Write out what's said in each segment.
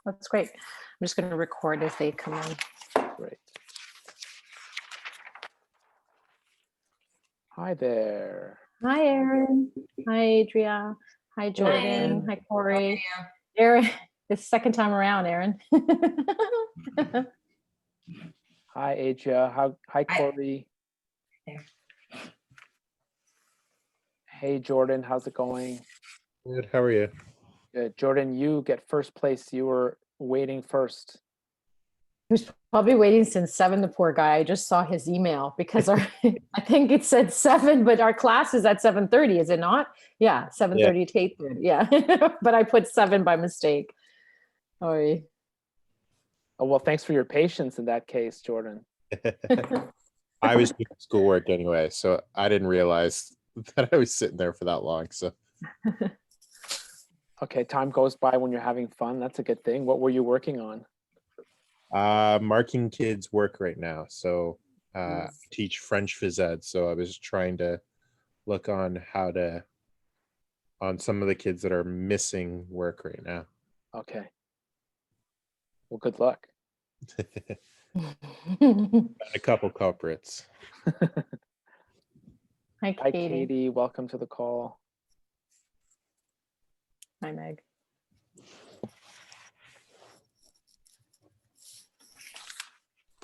That's great. I'm just going to record as they come in. Great. Hi there. Hi, Aaron. Hi, Adria. Hi, Jordan. Hi, Corey. Aaron, it's the second time around, Aaron. Hi, Adria. Hi, Corey. Hey, Jordan. How's it going? Good. How are you? Good. Jordan, you get first place. You were waiting first. He was probably waiting since 7, the poor guy. I just saw his email because I think it said 7, but our class is at 7:30, is it not? Yeah, 7:30 to 8:30. Yeah, but I put 7 by mistake. Sorry. Oh, well, thanks for your patience in that case, Jordan. I was doing schoolwork anyway, so I didn't realize that I was sitting there for that long. So Okay, time goes by when you're having fun. That's a good thing. What were you working on? marking kids' work right now. So teach French phys ed. So I was trying to look on some of the kids that are missing work right now. Okay. Well, good luck. A couple culprits. Hi, Hi, Katie. Katie. Welcome to the call. Hi, Meg.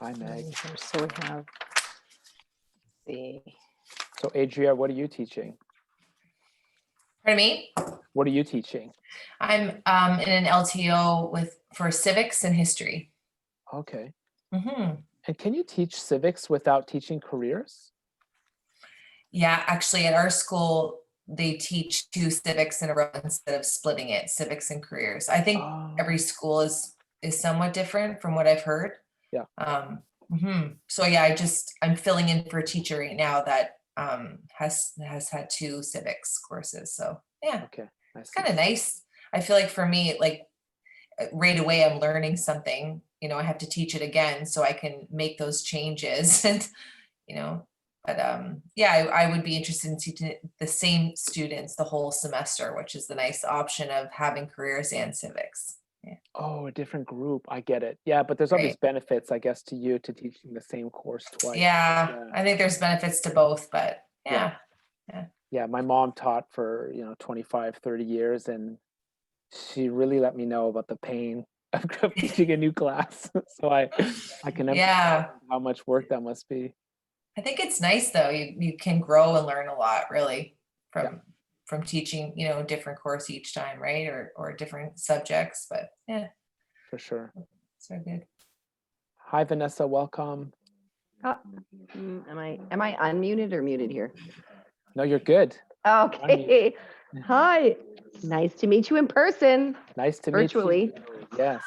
Hi, Meg. So we have the. So, Adria, what are you teaching? Pardon me? What are you teaching? I'm in an LTO for civics and history. Okay. Mm-hmm. And can you teach civics without teaching careers? Yeah, actually at our school, they teach 2 civics in a row instead of splitting it, civics and careers. I think every school is somewhat different from what I've heard. Yeah. So yeah, I'm filling in for a teacher right now that has had 2 civics courses. So yeah, Okay. it's kind of nice. I feel like for me, like right away I'm learning something, I have to teach it again so I can make those changes and, but yeah, I would be interested in teaching the same students the whole semester, which is the nice option of having careers and civics. Yeah. Oh, a different group. I get it. Yeah, but there's obvious benefits, I guess, to you to teaching the same course twice. Yeah, I think there's benefits to both, but yeah. Yeah, my mom taught for, 25, 30 years, and she really let me know about the pain of teaching a new class. So I can understand how much work that must be. I think it's nice though. You can grow and learn a lot really from teaching, a different course each time, right? Or different subjects, but yeah. For sure. So good. Hi, Vanessa, welcome. Am I unmuted or muted here? No, you're good. Okay. Hi. Nice to meet you in person. Nice to virtually. meet you. Yes.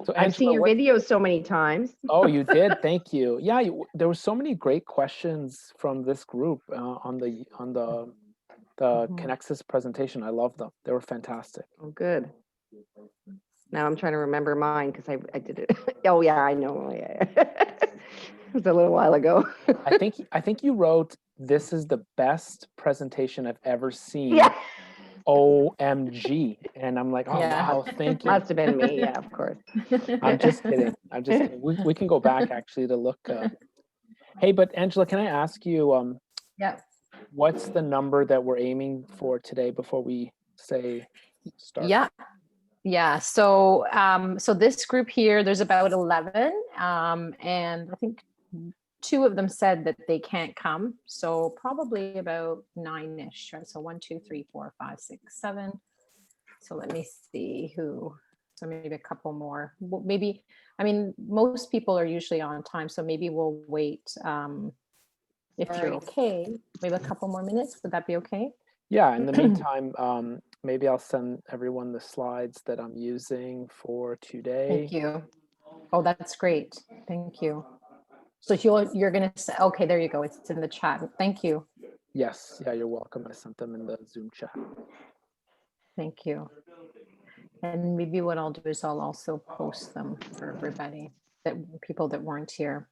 So I've seen your videos so many times. Oh, you did? Thank you. Yeah, there were so many great questions from this group on the Connexus presentation. I love them. They were fantastic. Oh, good. Now I'm trying to remember mine because I did it. Oh yeah, I know. It was a little while ago. I think you wrote, "This is the best presentation I've ever seen." Yeah. OMG. And I'm like, oh, wow, thank you. Must have been me. Yeah, of course. I'm just kidding. We can go back actually to look. Hey, but Angela, can I ask you, what's the number that we're aiming for today before we say start? Yeah. So this group here, there's about 11, and I think 2 of them said that they can't come. So probably about 9-ish, right? So 1, 2, 3, 4, 5, 6, 7. So let me see who. So maybe a couple more. Maybe, most people are usually on time. So maybe we'll wait. If you're okay, maybe a couple more minutes. Would that be okay? Yeah. In the meantime, maybe I'll send everyone the slides that I'm using for today. Thank you. Oh, that's great. Thank you. So you're going to say, okay, there you go. It's in the chat. Thank you. Yes. Yeah, you're welcome. I sent them in the Zoom chat. Thank you. And maybe what I'll do is I'll also post them for everybody, people that weren't here.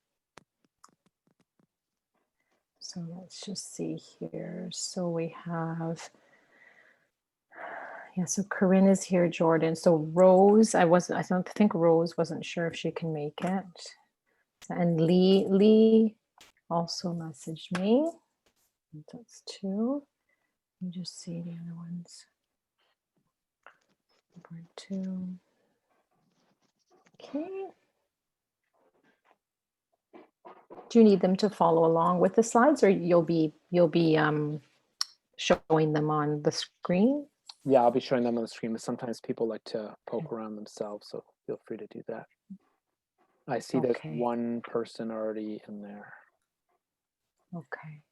So let's just see here. So we have, Yeah, so Corinne is here, Jordan. So Rose, I don't think Rose wasn't sure if she can make it. And Lee also messaged me. That's two. Let me just see the other ones. Part two. Okay. Do you need them to follow along with the slides, or you'll be showing them on the screen? Yeah, I'll be showing them on the screen, but sometimes people like to poke around themselves, so feel free to do that. I see there's one person already in there. Okay.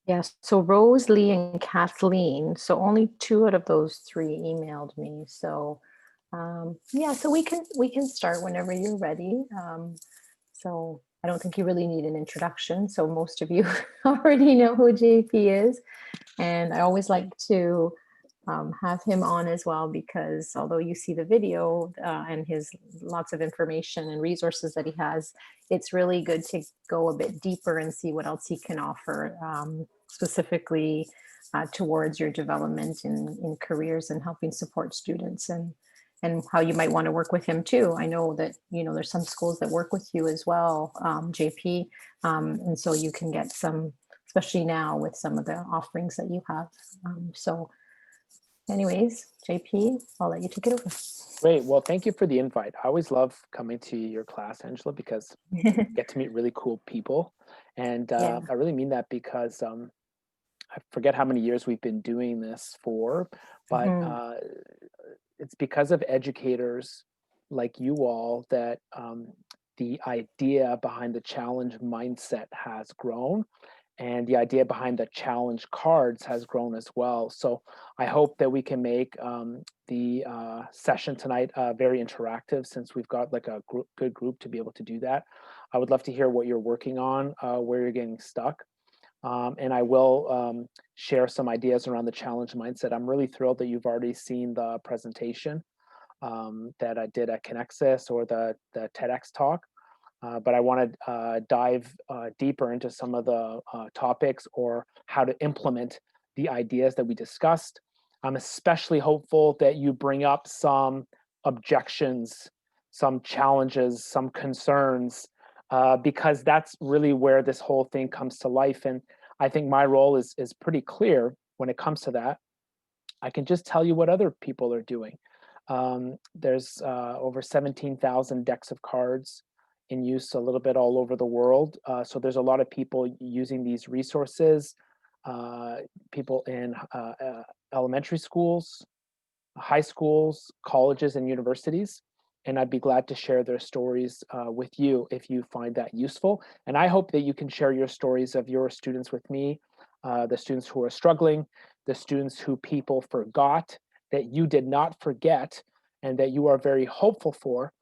Yes, so Rose, Lee, and Kathleen. So only 2 out of those 3 emailed me. So yeah, so we can start whenever you're ready. So I don't think you really need an introduction. So most of you already know who JP is. And I always like to have him on as well, because although you see the video and his lots of information and resources that he has, it's really good to go a bit deeper and see what else he can offer, specifically towards your development in careers and helping support students, and how you might want to work with him too. I know that, there's some schools that work with you as well, JP, and so you can get some, especially now with some of the offerings that you have. So anyways, JP, I'll let you take it over. Great. Well, thank you for the invite. I always love coming to your class, Angela, because you get to meet really cool people. And I really mean that, because I forget how many years we've been doing this for, but it's because of educators like you all that the idea behind the challenge mindset has grown, and the idea behind the challenge cards has grown as well. So I hope that we can make the session tonight very interactive, since we've got like a good group to be able to do that. I would love to hear what you're working on, where you're getting stuck. And I will share some ideas around the challenge mindset. I'm really thrilled that you've already seen the presentation that I did at Connexus, or the TEDx talk. But I want to dive deeper into some of the topics, or how to implement the ideas that we discussed. I'm especially hopeful that you bring up some objections, some challenges, some concerns, because that's really where this whole thing comes to life. And I think my role is pretty clear when it comes to that. I can just tell you what other people are doing. There's over 17,000 decks of cards in use a little bit all over the world. So there's a lot of people using these resources, people in elementary schools, high schools, colleges, and universities. And I'd be glad to share their stories with you if you find that useful. And I hope that you can share your stories of your students with me, the students who are struggling, the students who people forgot that you did not forget, and that you are very hopeful for.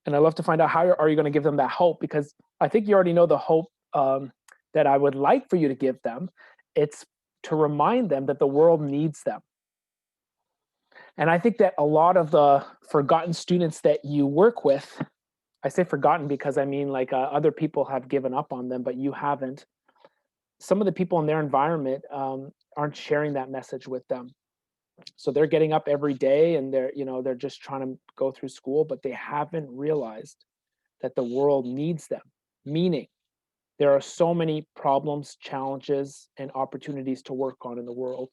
And I'd love to find out, how are you going to give them that hope? Because I think you already know the hope that I would like for you to give them. It's to remind them that the world needs them. And I think that a lot of the forgotten students that you work with, I say forgotten because I mean like other people have given up on them, but you haven't. Some of the people in their environment aren't sharing that message with them. So they're getting up every day, and they're just trying to go through school, but they haven't realized that the world needs them. Meaning, there are so many problems, challenges, and opportunities to work on in the world.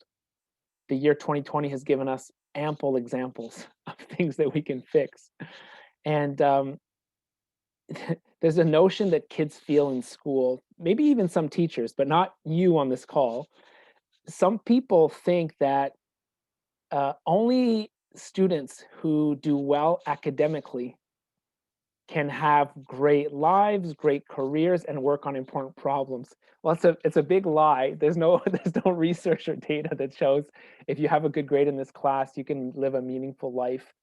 The year 2020 has given us ample examples of things that we can fix. And there's a notion that kids feel in school, maybe even some teachers, but not you on this call. Some people think that only students who do well academically can have great lives, great careers, and work on important problems. Well, it's a big lie. There's no research or data that shows if you have a good grade in this class, you can live a meaningful life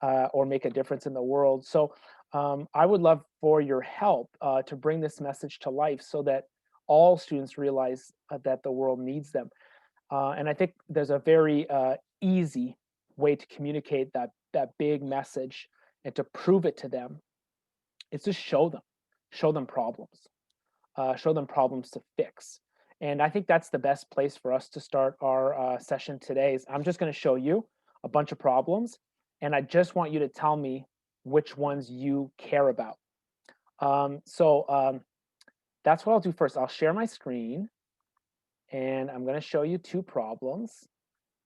or make a difference in the world. So I would love for your help to bring this message to life, so that all students realize that the world needs them. And I think there's a very easy way to communicate that big message and to prove it to them. It's just show them problems to fix. And I think that's the best place for us to start our session today. I'm just going to show you a bunch of problems, and I just want you to tell me which ones you care about. That's what I'll do first. I'll share my screen, and I'm going to show you two problems.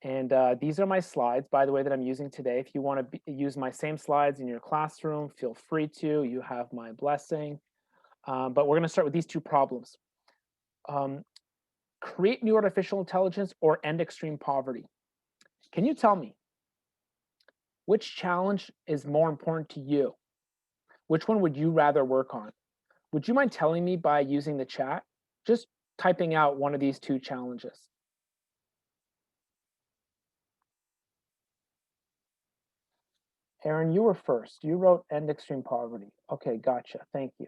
And these are my slides, by the way, that I'm using today. If you want to use my same slides in your classroom, feel free to. You have my blessing. But we're going to start with these two problems. Create new artificial intelligence or end extreme poverty. Can you tell me which challenge is more important to you? Which one would you rather work on? Would you mind telling me by using the chat? Just typing out one of these two challenges. Aaron, you were first. You wrote end extreme poverty. Okay, gotcha. Thank you.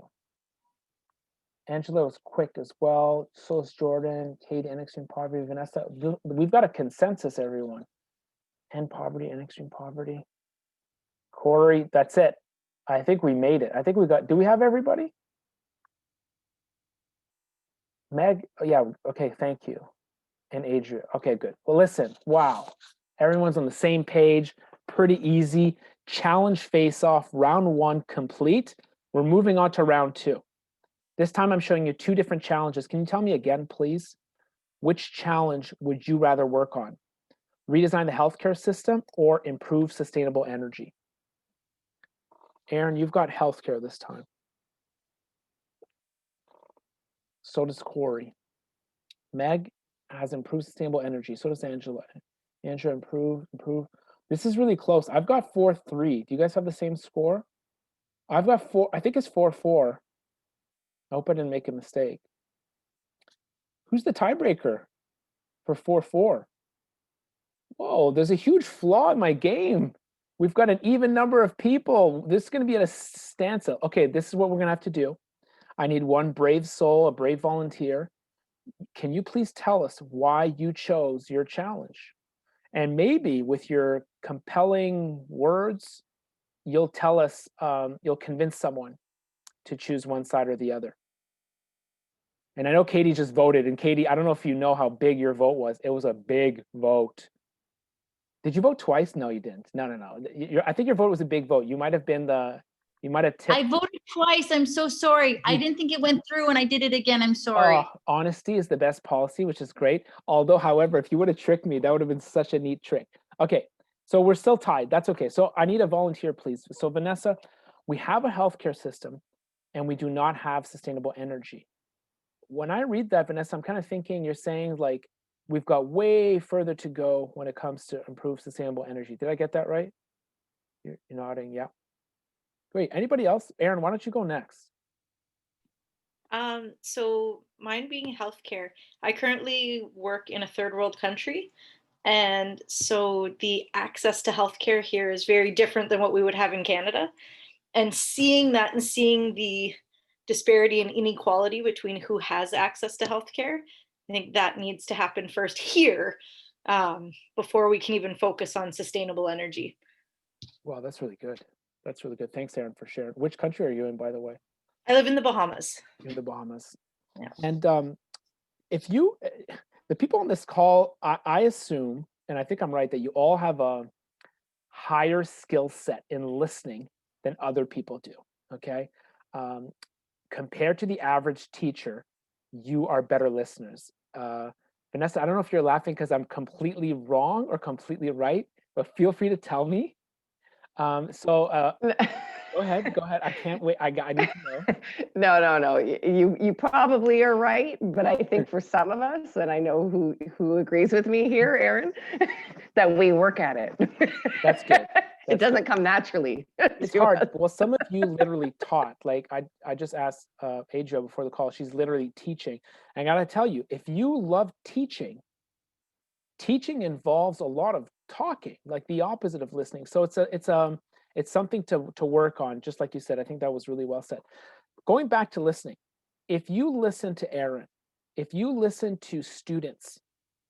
Angela was quick as well. So is Jordan, Kate, end extreme poverty, Vanessa. We've got a consensus, everyone. End poverty, end extreme poverty. Corey, that's it. I think we made it. I think we got, do we have everybody? Meg, oh, yeah, okay, thank you. And Adria, okay, good. Well, listen, wow. Everyone's on the same page, pretty easy. Challenge face-off, round one complete. We're moving on to round two. This time I'm showing you two different challenges. Can you tell me again, please? Which challenge would you rather work on? Redesign the healthcare system or improve sustainable energy? Aaron, you've got healthcare this time. So does Corey. Meg has improved sustainable energy. So does Angela. Angela, improve. This is really close. I've got 4-3. Do you guys have the same score? I've got 4. I think it's 4-4. I hope I didn't make a mistake. Who's the tiebreaker for 4-4? Whoa, there's a huge flaw in my game. We've got an even number of people. This is going to be at a standstill. Okay, this is what we're going to have to do. I need one brave soul, a brave volunteer. Can you please tell us why you chose your challenge? And maybe with your compelling words, you'll tell us, you'll convince someone to choose one side or the other. And I know Katie just voted. And Katie, I don't know if you know how big your vote was. It was a big vote. Did you vote twice? No, you didn't. No. I think your vote was a big vote. You might have been you might have tipped. I voted twice. I'm so sorry. I didn't think it went through and I did it again. I'm sorry. Honesty is the best policy, which is great. Although, however, if you would have tricked me, that would have been such a neat trick. Okay, so we're still tied. That's okay. So I need a volunteer, please. So Vanessa, we have a healthcare system and we do not have sustainable energy. When I read that, Vanessa, I'm kind of thinking you're saying like, we've got way further to go when it comes to improve sustainable energy. Did I get that right? You're nodding, yeah. Great. Anybody else? Aaron, why don't you go next? So mine being healthcare, I currently work in a third world country. And so the access to healthcare here is very different than what we would have in Canada. And seeing that and seeing the disparity and inequality between who has access to healthcare, I think that needs to happen first here before we can even focus on sustainable energy. Wow, that's really good. That's really good. Thanks, Aaron, for sharing. Which country are you in, by the way? I live in the Bahamas. You're in the Bahamas. Yeah. And if you, the people on this call, I assume, and I think I'm right, that you all have a higher skill set in listening than other people do, okay? Compared to the average teacher, you are better listeners. Vanessa, I don't know if you're laughing because I'm completely wrong or completely right, but feel free to tell me. Go ahead. I can't wait. I need to know. No. You probably are right, but I think for some of us, and I know who agrees with me here, Aaron, that we work at it. That's good. It doesn't come naturally. It's hard. Well, some of you literally taught. Like I just asked Adria before the call. She's literally teaching. And I gotta tell you, if you love teaching, teaching involves a lot of talking, like the opposite of listening. So it's something to work on, just like you said. I think that was really well said. Going back to listening, if you listen to Aaron, if you listen to students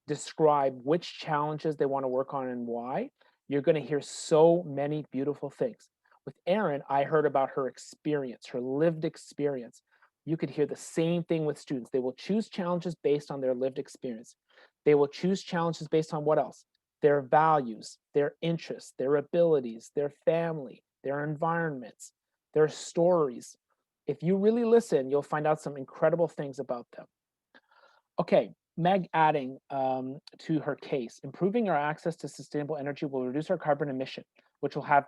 describe which challenges they want to work on and why, you're going to hear so many beautiful things. With Aaron, I heard about her experience, her lived experience. you could hear the same thing with students. They will choose challenges based on their lived experience. They will choose challenges based on what else? Their values, their interests, their abilities, their family, their environments, their stories. If you really listen, you'll find out some incredible things about them. Okay, Meg adding to her case, improving our access to sustainable energy will reduce our carbon emission, which will have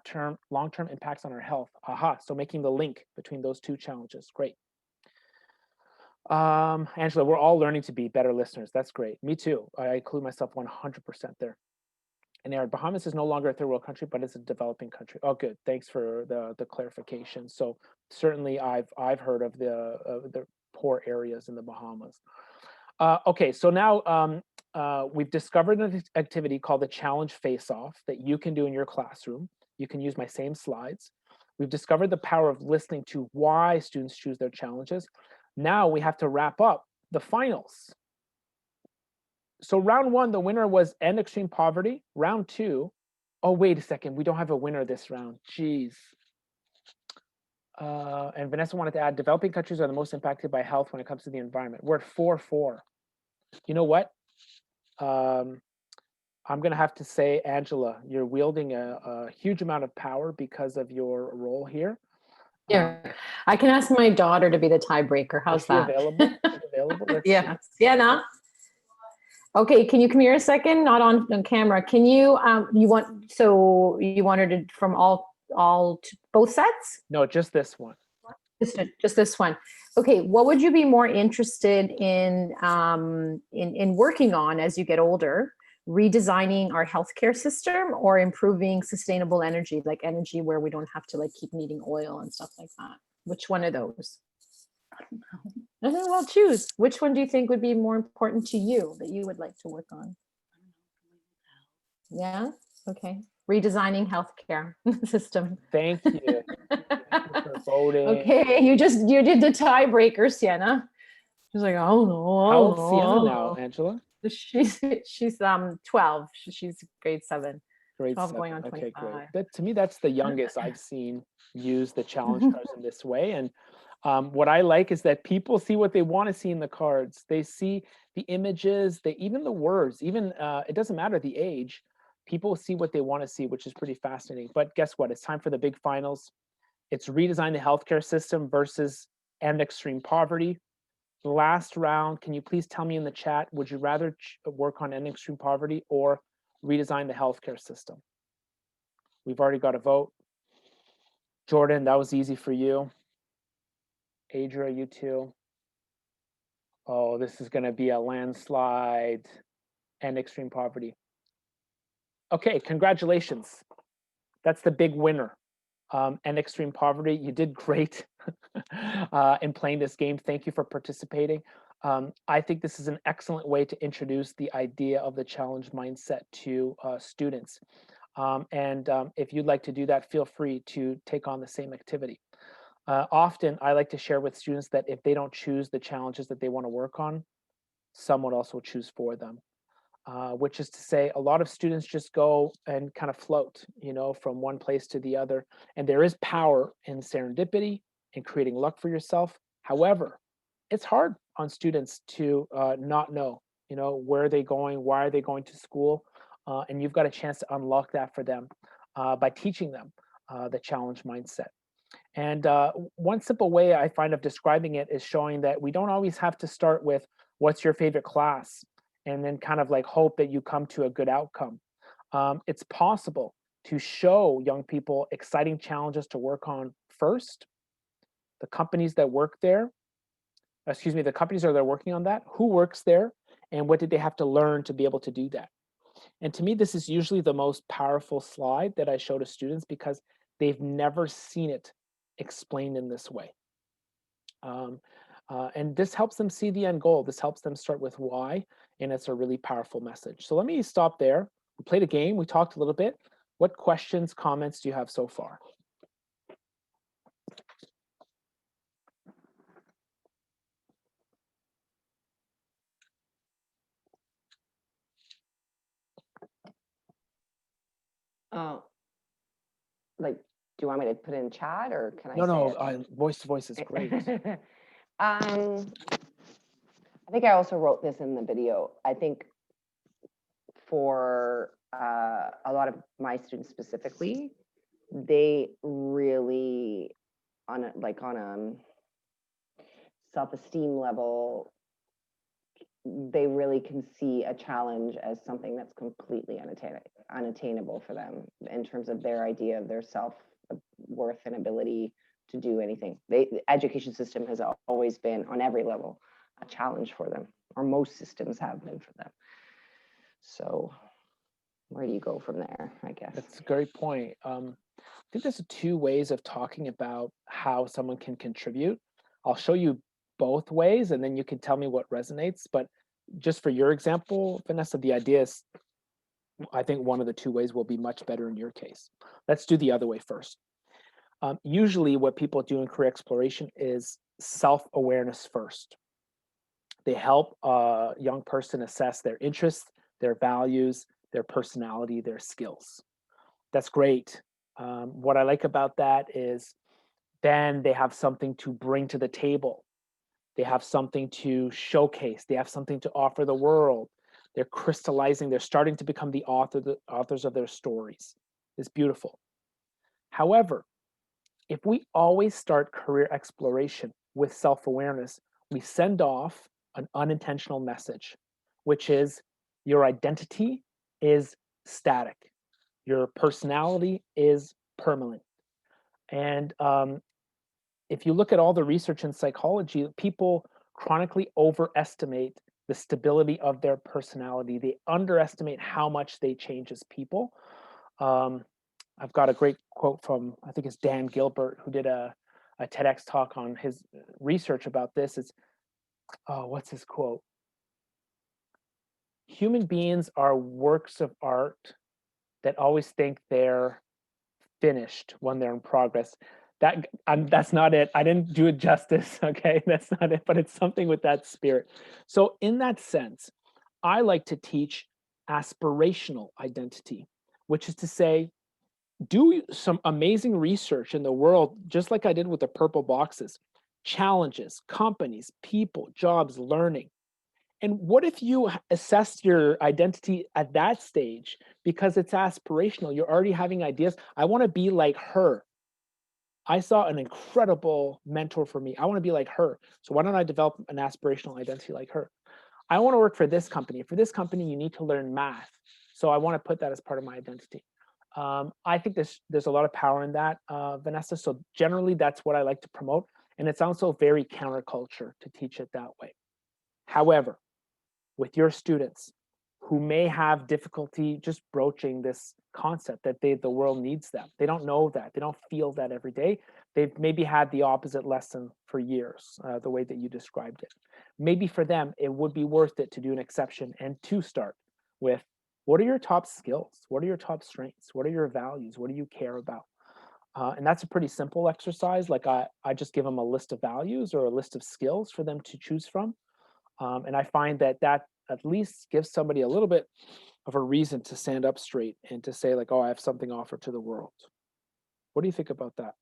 long-term impacts on our health. Aha, so making the link between those two challenges, great. Angela, we're all learning to be better listeners. That's great. Me too. I include myself 100% there. And Aaron, Bahamas is no longer a third world country, but it's a developing country. Oh, good. Thanks for the clarification. So certainly, I've heard of the poor areas in the Bahamas. Okay, so now we've discovered an activity called the Challenge Face-Off that you can do in your classroom. You can use my same slides. We've discovered the power of listening to why students choose their challenges. Now we have to wrap up the finals. So round one, the winner was End Extreme Poverty. Round two, oh, wait a second, we don't have a winner this round. Jeez. And Vanessa wanted to add, developing countries are the most impacted by health when it comes to the environment. We're at 4-4. You know what? I'm going to have to say, Angela, you're wielding a huge amount of power because of your role here. Yeah, I can ask my daughter to be the tiebreaker. How's that? Available? Available? Let's yeah. Sienna? Okay, can you come here a second? Not on camera. Can you, you wanted it from both sets? No, just this one. Just this one. Okay, what would you be more interested in working on as you get older? Redesigning our healthcare system or improving sustainable energy, like energy where we don't have to like keep needing oil and stuff like that? Which one of those? I don't know. Well, choose. Which one do you think would be more important to you that you would like to work on? Yeah. Okay. Redesigning healthcare system. Thank you. Thank you for voting. Okay, you did the tiebreaker, Sienna. She's like, oh no. How old's Sienna now, Angela? She's 12. She's grade 7. Grade 12 7. going on 25. Okay, great. To me, that's the youngest I've seen use the challenge cards in this way. And what I like is that people see what they want to see in the cards. They see the images, even the words, even it doesn't matter the age. People see what they want to see, which is pretty fascinating. But guess what? It's time for the big finals. It's redesign the healthcare system versus end extreme poverty. The last round, can you please tell me in the chat, would you rather work on end extreme poverty or redesign the healthcare system? We've already got a vote. Jordan, that was easy for you. Adria, you too. Oh, this is going to be a landslide. End extreme poverty. Okay, congratulations. That's the big winner. And extreme poverty, you did great in playing this game. Thank you for participating. I think this is an excellent way to introduce the idea of the challenge mindset to students. If you'd like to do that, feel free to take on the same activity. Often, I like to share with students that if they don't choose the challenges that they want to work on, someone else will choose for them. Which is to say, a lot of students just go and kind of float, from one place to the other. And there is power in serendipity, in creating luck for yourself. However, it's hard on students to not know, where are they going, why are they going to school? And you've got a chance to unlock that for them by teaching them the challenge mindset. And one simple way I find of describing it is showing that we don't always have to start with what's your favorite class and then kind of like hope that you come to a good outcome. It's possible to show young people exciting challenges to work on first. The companies that work there, the companies that are working on that, who works there, and what did they have to learn to be able to do that? And to me, this is usually the most powerful slide that I show to students because they've never seen it explained in this way. And this helps them see the end goal. This helps them start with why, and it's a really powerful message. So let me stop there. We played a game. We talked a little bit. What questions, comments do you have so far? Do you want me to put in chat or can I? No, voice to voice is great. I think I also wrote this in the video. I think for a lot of my students specifically, they really on a self-esteem level, they really can see a challenge as something that's completely unattainable for them in terms of their idea of their self-worth and ability to do anything. The education system has always been, on every level, a challenge for them, or most systems have been for them. So where do you go from there, I guess? That's a great point. I think there's two ways of talking about how someone can contribute. I'll show you both ways and then you can tell me what resonates. But just for your example, Vanessa, the idea is, I think one of the two ways will be much better in your case. Let's do the other way first. Usually what people do in career exploration is self-awareness first. They help a young person assess their interests, their values, their personality, their skills. That's great. What I like about that is then they have something to bring to the table. They have something to showcase. They have something to offer the world. They're crystallizing. They're starting to become the authors of their stories. It's beautiful. However, if we always start career exploration with self-awareness, we send off an unintentional message, which is your identity is static. Your personality is permanent. And if you look at all the research in psychology, people chronically overestimate the stability of their personality. They underestimate how much they change as people. I've got a great quote from, I think it's Dan Gilbert, who did a TEDx talk on his research about this. It's, what's his quote? Human beings are works of art that always think they're finished when they're in progress. That's not it. I didn't do it justice, okay? That's not it, but it's something with that spirit. So in that sense, I like to teach aspirational identity, which is to say, do some amazing research in the world, just like I did with the purple boxes, challenges, companies, people, jobs, learning. And what if you assess your identity at that stage because it's aspirational? You're already having ideas. I want to be like her. I saw an incredible mentor for me. I want to be like her. So why don't I develop an aspirational identity like her? I want to work for this company. For this company, you need to learn math. So I want to put that as part of my identity. I think there's a lot of power in that, Vanessa. So generally, that's what I like to promote. And it's also very counterculture to teach it that way. However, with your students who may have difficulty just broaching this concept that the world needs them. They don't know that. They don't feel that every day. They've maybe had the opposite lesson for years, the way that you described it. Maybe for them, it would be worth it to do an exception and to start with, what are your top skills? What are your top strengths? What are your values? What do you care about? And that's a pretty simple exercise. Like I just give them a list of values or a list of skills for them to choose from. And I find that at least gives somebody a little bit of a reason to stand up straight and to say like, oh, I have something to offer to the world. What do you think about that?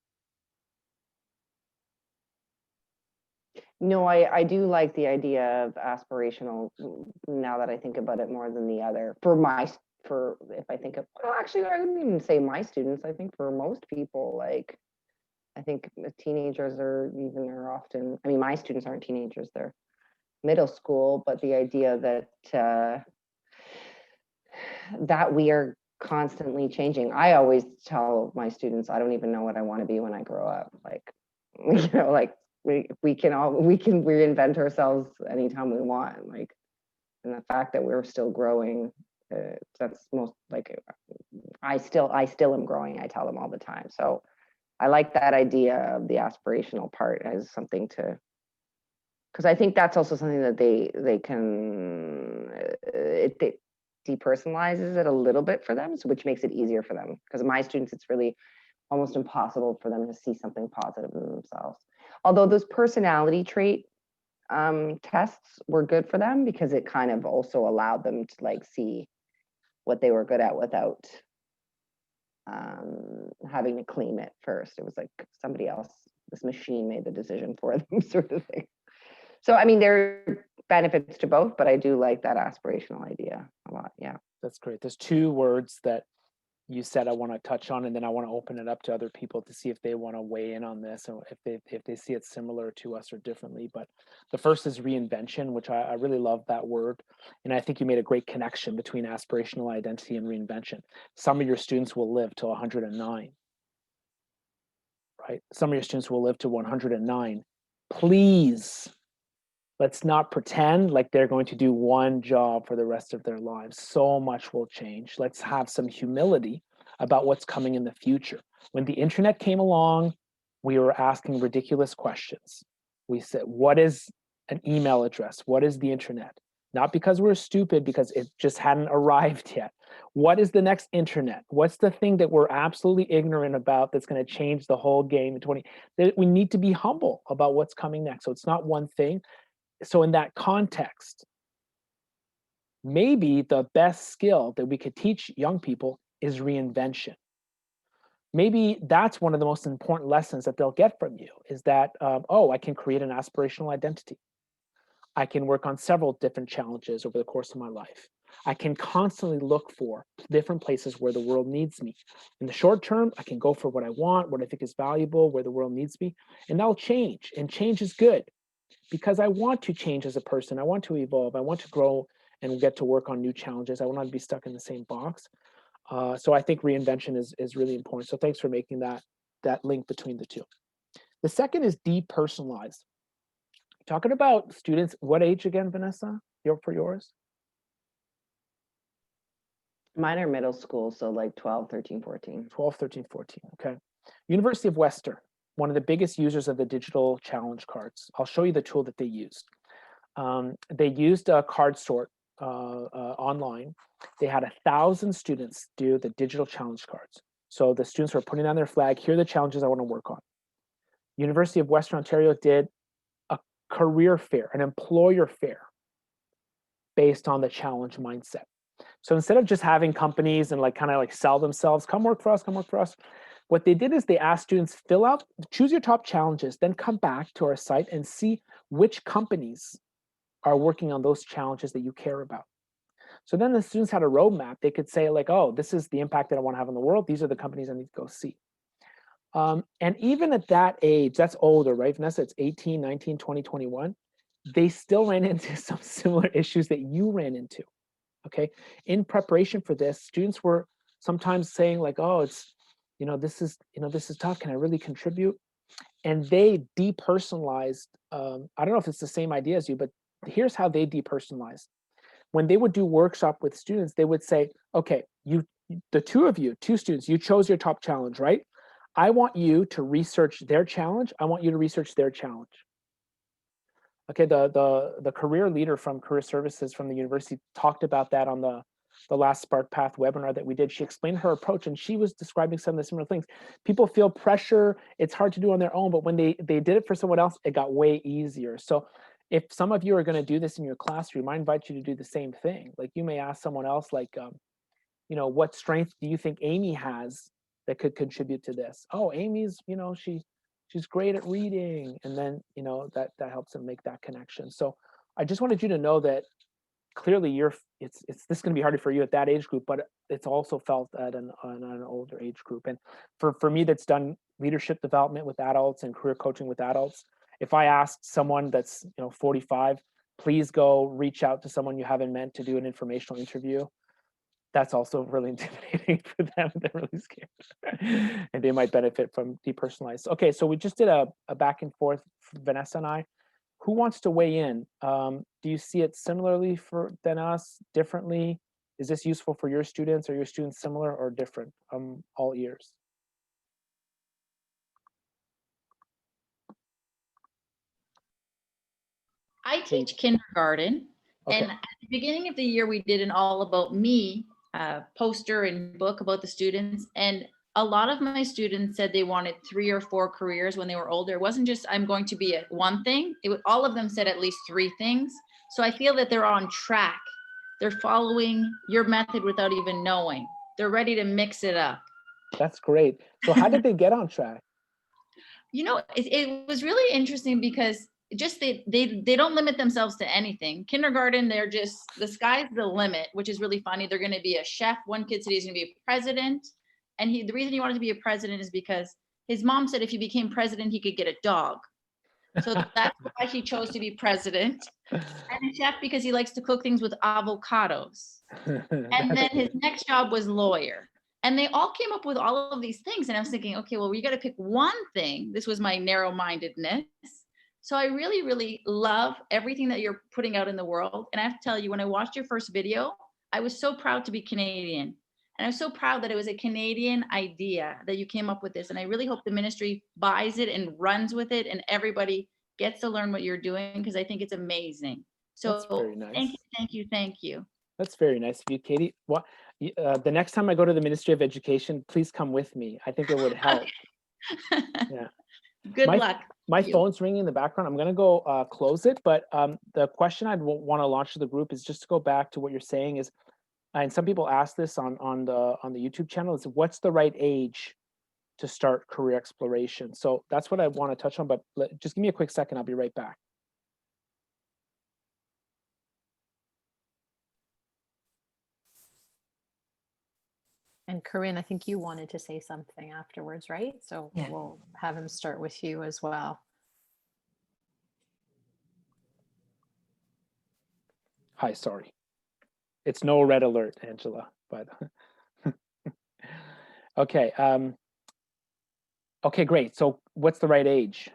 No, I do like the idea of aspirational now that I think about it more than the other. If I think of, well, actually, I wouldn't even say my students. I think for most people, like, I think teenagers are often, I mean, my students aren't teenagers, they're middle school, but the idea that that we are constantly changing. I always tell my students, I don't even know what I want to be when I grow up. Like, like we can reinvent ourselves anytime we want. Like, and the fact that we're still growing, that's most like, I still am growing. I tell them all the time. So I like that idea of the aspirational part as something to, because I think that's also something that they can, it depersonalizes it a little bit for them, so which makes it easier for them. Because my students, it's really almost impossible for them to see something positive in themselves. Although those personality trait tests were good for them because it kind of also allowed them to like see what they were good at without having to claim it first. It was like somebody else, this machine made the decision for them, sort of thing. So, I mean, there are benefits to both, but I do like that aspirational idea a lot. Yeah. That's great. There's two words that you said I want to touch on, and then I want to open it up to other people to see if they want to weigh in on this, or if they see it similar to us or differently. But the first is reinvention, which I really love that word. And I think you made a great connection between aspirational identity and reinvention. Some of your students will live till 109, right? Some of your students will live to 109. Please, let's not pretend like they're going to do one job for the rest of their lives. So much will change. Let's have some humility about what's coming in the future. When the internet came along, we were asking ridiculous questions. We said, what is an email address? What is the internet? Not because we're stupid, because it just hadn't arrived yet. What is the next internet? What's the thing that we're absolutely ignorant about that's going to change the whole game in 20? We need to be humble about what's coming next. So it's not one thing. So in that context, maybe the best skill that we could teach young people is reinvention. Maybe that's one of the most important lessons that they'll get from you, is that, oh, I can create an aspirational identity. I can work on several different challenges over the course of my life. I can constantly look for different places where the world needs me. In the short term, I can go for what I want, what I think is valuable, where the world needs me, and that'll change. And change is good, because I want to change as a person. I want to evolve. I want to grow and get to work on new challenges. I will not be stuck in the same box. So I think reinvention is really important. So thanks for making that link between the two. The second is depersonalized. Talking about students, what age again, Vanessa, for yours? Mine are middle school, so like 12, 13, 14. 12, 13, 14, okay. University of Western, one of the biggest users of the digital challenge cards. I'll show you the tool that they used. They used a card sort online. They had 1,000 students do the digital challenge cards. So the students were putting on their flag, here are the challenges I want to work on. University of Western Ontario did a career fair, an employer fair, based on the challenge mindset. So instead of just having companies and kind of sell themselves, come work for us, come work for us, what they did is they asked students, choose your top challenges, then come back to our site and see which companies are working on those challenges that you care about. So then the students had a roadmap. They could say oh, this is the impact that I want to have on the world. These are the companies I need to go see. And even at that age, that's older, right, Vanessa? It's 18, 19, 20, 21. They still ran into some similar issues that you ran into, okay? In preparation for this, students were sometimes saying oh, it's, this is tough. Can I really contribute? And they depersonalized. I don't know if it's the same idea as you, but here's how they depersonalized. When they would do workshop with students, they would say, okay, the two students, you chose your top challenge, right? I want you to research their challenge. I want you to research their challenge. Okay, the career leader from Career Services from the university talked about that on the last Spark Path webinar that we did. She explained her approach, and she was describing some of the similar things. People feel pressure. It's hard to do on their own, but when they did it for someone else, it got way easier. So if some of you are going to do this in your classroom, I invite you to do the same thing. You may ask someone else, what strength do you think Amy has that could contribute to this? Oh, Amy's, she's great at reading. And then, that helps them make that connection. So I just wanted you to know that clearly this is going to be harder for you at that age group, but it's also felt at an older age group. And for me, that's done leadership development with adults and career coaching with adults. If I asked someone that's 45, please go reach out to someone you haven't met to do an informational interview, that's also really intimidating for them. They're really scared and they might benefit from depersonalized. Okay, so we just did a back and forth, Vanessa and I. Who wants to weigh in? Do you see it similarly than us, differently? Is this useful for your students? Are your students similar or different? All ears. I teach kindergarten, okay. And at the beginning of the year, we did an all about me poster and book about the students. And a lot of my students said they wanted 3 or 4 careers when they were older. It wasn't just I'm going to be at one thing. All of them said at least 3 things. So I feel that they're on track. They're following your method without even knowing. They're ready to mix it up. That's great. So how did they get on track? It was really interesting because just they don't limit themselves to anything. Kindergarten, they're just, the sky's the limit, which is really funny. They're going to be a chef. One kid said he's going to be a president, and the reason he wanted to be a president is because his mom said if he became president, he could get a dog. So that's why he chose to be president. And a chef because he likes to cook things with avocados. And then his next job was lawyer. And they all came up with all of these things. And I was thinking, okay, well, we got to pick one thing. This was my narrow-mindedness. So I really, really love everything that you're putting out in the world. And I have to tell you, when I watched your first video, I was so proud to be Canadian. And I'm so proud that it was a Canadian idea that you came up with this. And I really hope the ministry buys it and runs with it and everybody gets to learn what you're doing, because I think it's amazing. So That's very nice. Thank you, thank you, thank you. That's very nice of you, Katie. Well, the next time I go to the Ministry of Education, please come with me. I think it would help. Yeah. Good luck. My phone's ringing in the background. I'm going to go close it. But the question I'd want to launch to the group is just to go back to what you're saying is, and some people ask this on the YouTube channel, is what's the right age to start career exploration? So that's what I want to touch on, but just give me a quick second. I'll be right back. And Corinne, I think you wanted to say something afterwards, right? So Yeah. We'll have him start with you as well. Hi, sorry. It's no red alert, Angela, but okay. Okay, great. So what's the right age?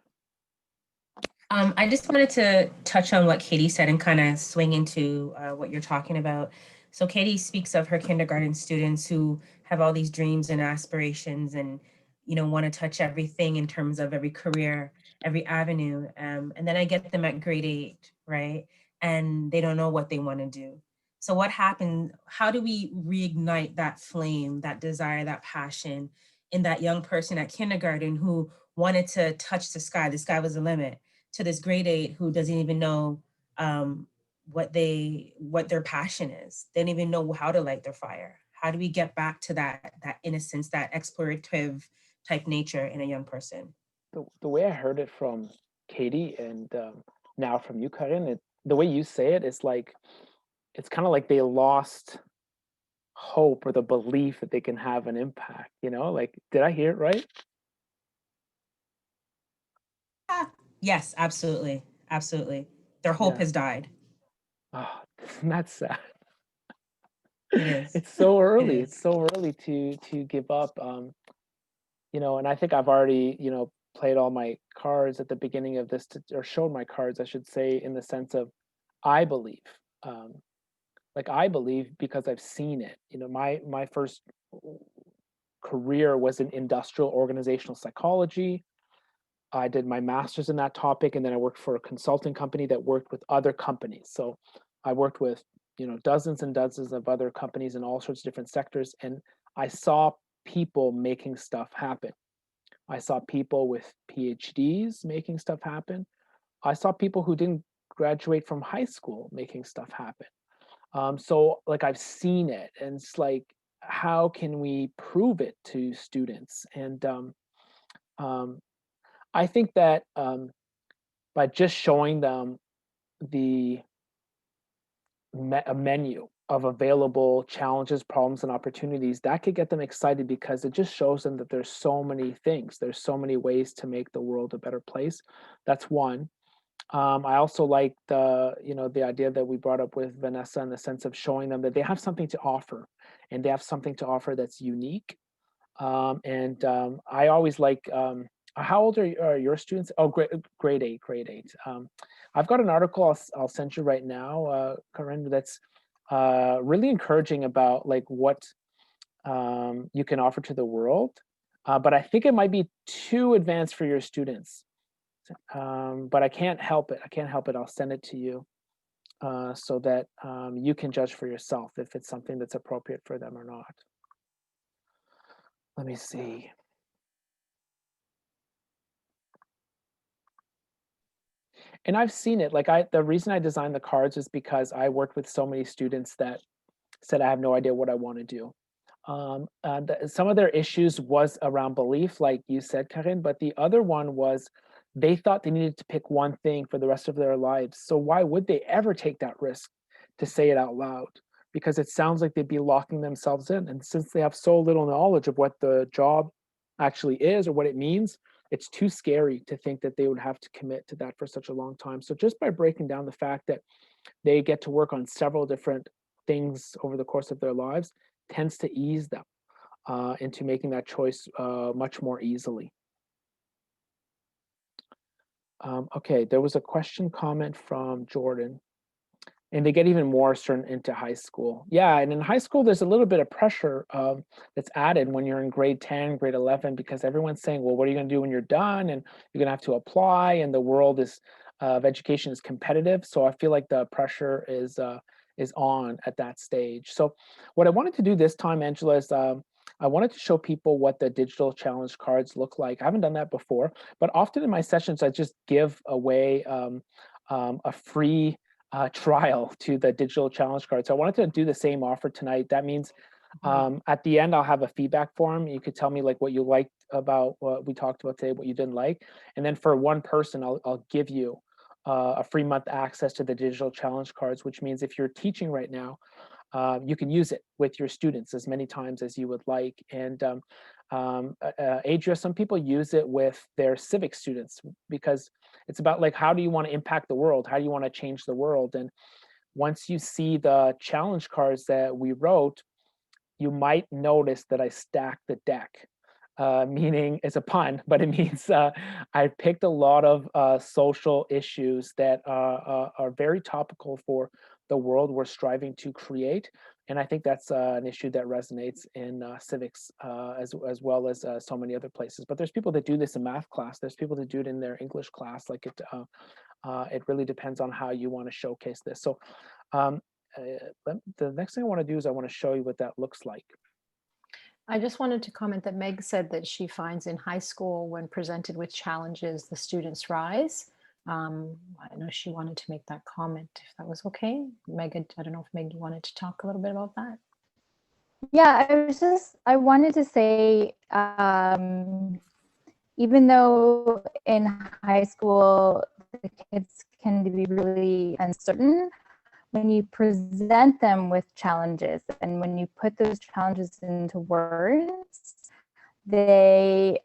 I just wanted to touch on what Katie said and kind of swing into what you're talking about. So Katie speaks of her kindergarten students who have all these dreams and aspirations and, you know, want to touch everything in terms of every career, every avenue. And then I get them at grade 8, right? And they don't know what they want to do. So what happened? How do we reignite that flame, that desire, that passion in that young person at kindergarten who wanted to touch the sky? The sky was the limit. To this grade 8 who doesn't even know what their passion is. They don't even know how to light their fire. How do we get back to that innocence, that explorative type nature in a young person? The way I heard it from Katie and now from you, Karin, the way you say it is like, it's kind of like they lost hope or the belief that they can have an impact, you know? Like, did I hear it right? Yes, absolutely. Absolutely. Their hope has died. Oh, isn't that sad? It is. It's so early. It's so early to give up. You know, and I think I've already, you know, played all my cards at the beginning of this, or showed my cards, I should say, in the sense of I believe. Like I believe because I've seen it. You know, my first career was in industrial organizational psychology. I did my master's in that topic, and then I worked for a consulting company that worked with other companies. So I worked with, you know, dozens and dozens of other companies in all sorts of different sectors, and I saw people making stuff happen. I saw people with PhDs making stuff happen. I saw people who didn't graduate from high school making stuff happen. So like I've seen it, and it's like, how can we prove it to students? And I think that by just showing them a menu of available challenges, problems, and opportunities, that could get them excited, because it just shows them that there's so many things. There's so many ways to make the world a better place. That's one. I also like the idea that we brought up with Vanessa, in the sense of showing them that they have something to offer, and they have something to offer that's unique. I always like, how old are your students? Oh, grade 8. I've got an article I'll send you right now, Corinne, that's really encouraging about like what you can offer to the world. But I think it might be too advanced for your students. But I can't help it. I'll send it to you so that you can judge for yourself if it's something that's appropriate for them or not. Let me see. And I've seen it. Like the reason I designed the cards is because I worked with so many students that said, I have no idea what I want to do. Some of their issues was around belief, like you said, Karin, but the other one was they thought they needed to pick one thing for the rest of their lives. So why would they ever take that risk to say it out loud? Because it sounds like they'd be locking themselves in. And since they have so little knowledge of what the job actually is or what it means, it's too scary to think that they would have to commit to that for such a long time. So just by breaking down the fact that they get to work on several different things over the course of their lives tends to ease them into making that choice much more easily. Okay, there was a question comment from Jordan. And they get even more certain into high school. Yeah, and in high school, there's a little bit of pressure that's added when you're in grade 10, grade 11, because everyone's saying, well, what are you going to do when you're done? And you're going to have to apply, and the world of education is competitive. So I feel like the pressure is on at that stage. So what I wanted to do this time, Angela, is I wanted to show people what the digital challenge cards look like. I haven't done that before, but often in my sessions, I just give away a free trial to the digital challenge card. So I wanted to do the same offer tonight. That means at the end, I'll have a feedback form. You could tell me like what you liked about what we talked about today, what you didn't like. And then for one person, I'll give you a free month access to the digital challenge cards, which means if you're teaching right now, you can use it with your students as many times as you would like. And Adria, some people use it with their civic students because it's about like, how do you want to impact the world? How do you want to change the world? And once you see the challenge cards that we wrote, you might notice that I stacked the deck. Meaning it's a pun, but it means I picked a lot of social issues that are very topical for the world we're striving to create. And I think that's an issue that resonates in civics as well as so many other places. But there's people that do this in math class. There's people that do it in their English class. Like it really depends on how you want to showcase this. So the next thing I want to do is I want to show you what that looks like. I just wanted to comment that Meg said that she finds in high school, when presented with challenges, the students rise. I know she wanted to make that comment, if that was okay. Meg, I don't know if Meg, you wanted to talk a little bit about that. Yeah, I wanted to say, even though in high school, the kids can be really uncertain, when you present them with challenges and when you put those challenges into words, they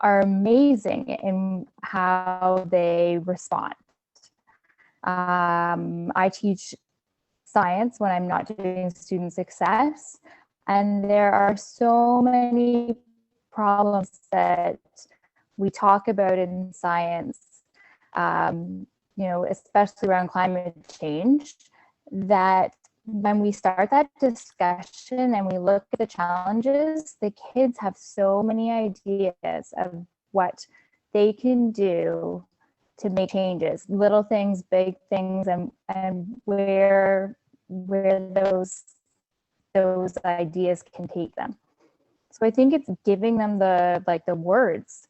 are amazing in how they respond. I teach science when I'm not doing student success, and there are so many problems that we talk about in science, especially around climate change, that when we start that discussion and we look at the challenges, the kids have so many ideas of what they can do to make changes, little things, big things, and where those ideas can take them. So I think it's giving them the words,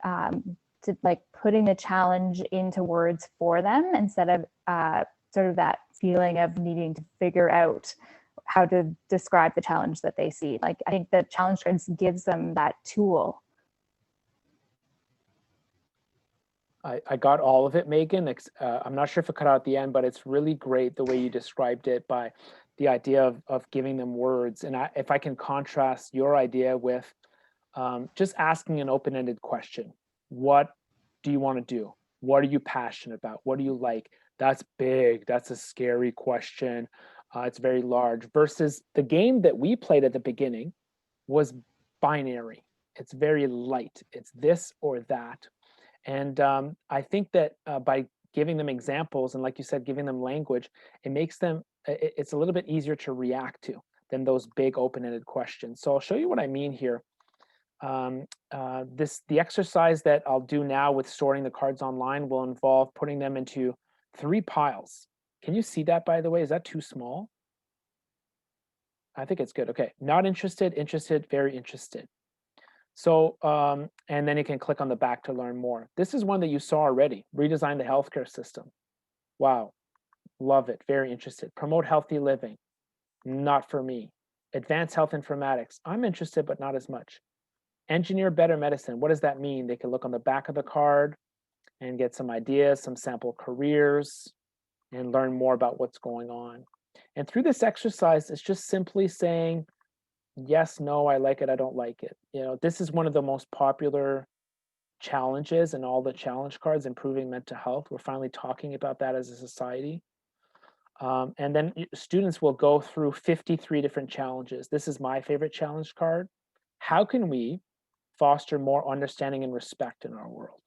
to like putting the challenge into words for them instead of sort of that feeling of needing to figure out how to describe the challenge that they see. Like, I think the challenge cards gives them that tool. I got all of it, Megan. I'm not sure if it cut out at the end, but it's really great the way you described it by the idea of giving them words. And if I can contrast your idea with just asking an open-ended question. What do you want to do? What are you passionate about? What do you like? That's big. That's a scary question. It's very large. Versus the game that we played at the beginning was binary. It's very light. It's this or that. And I think that by giving them examples and, like you said, giving them language, it makes them, it's a little bit easier to react to than those big open-ended questions. So I'll show you what I mean here. The exercise that I'll do now with sorting the cards online will involve putting them into 3 piles. Can you see that, by the way? Is that too small? I think it's good. Okay, not interested, interested, very interested. So, and then you can click on the back to learn more. This is one that you saw already, redesign the healthcare system. Wow, love it, very interested. Promote healthy living, not for me. Advanced health informatics, I'm interested, but not as much. Engineer better medicine, what does that mean? They can look on the back of the card and get some ideas, some sample careers, and learn more about what's going on. And through this exercise, it's just simply saying, yes, no, I like it, I don't like it. You know, this is one of the most popular challenges in all the challenge cards, improving mental health. We're finally talking about that as a society. And then students will go through 53 different challenges. This is my favorite challenge card. How can we foster more understanding and respect in our world?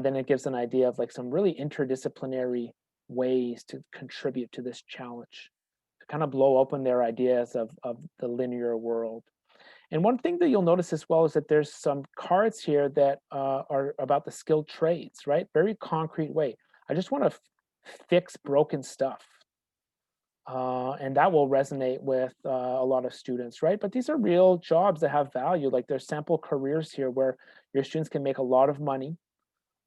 Then it gives an idea of like some really interdisciplinary ways to contribute to this challenge, to kind of blow open their ideas of the linear world. And one thing that you'll notice as well is that there's some cards here that are about the skilled trades, right? Very concrete way. I just want to fix broken stuff. And that will resonate with a lot of students, right? But these are real jobs that have value. Like there's sample careers here where your students can make a lot of money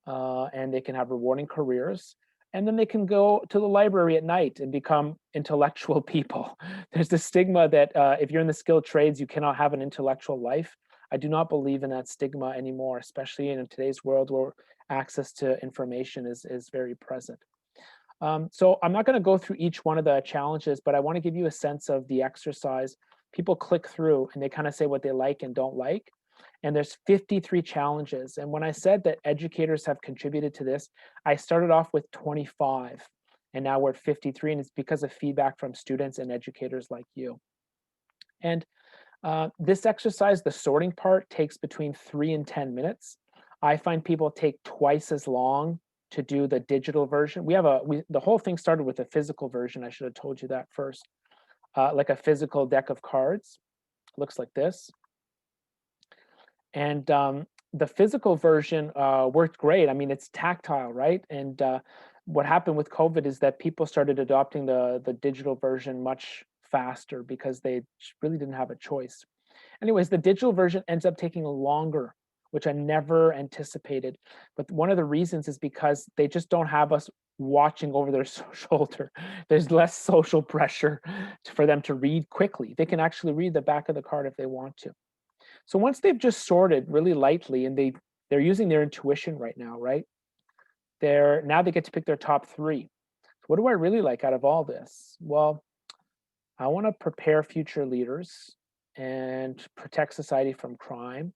and they can have rewarding careers. And then they can go to the library at night and become intellectual people. There's the stigma that if you're in the skilled trades, you cannot have an intellectual life. I do not believe in that stigma anymore, especially in today's world where access to information is very present. So I'm not going to go through each one of the challenges, but I want to give you a sense of the exercise. People click through and they kind of say what they like and don't like. And there's 53 challenges. And when I said that educators have contributed to this, I started off with 25 and now we're at 53, and it's because of feedback from students and educators like you. And this exercise, the sorting part, takes between 3 and 10 minutes. I find people take twice as long to do the digital version. The whole thing started with a physical version. I should have told you that first. Like a physical deck of cards. Looks like this. And the physical version worked great. I mean, it's tactile, right? And what happened with COVID is that people started adopting the digital version much faster because they really didn't have a choice. Anyways, the digital version ends up taking longer, which I never anticipated. But one of the reasons is because they just don't have us watching over their shoulder. There's less social pressure for them to read quickly. They can actually read the back of the card if they want to. So once they've just sorted really lightly and they're using their intuition right now, right? Now they get to pick their top 3. So what do I really like out of all this? Well, I want to prepare future leaders and protect society from crime.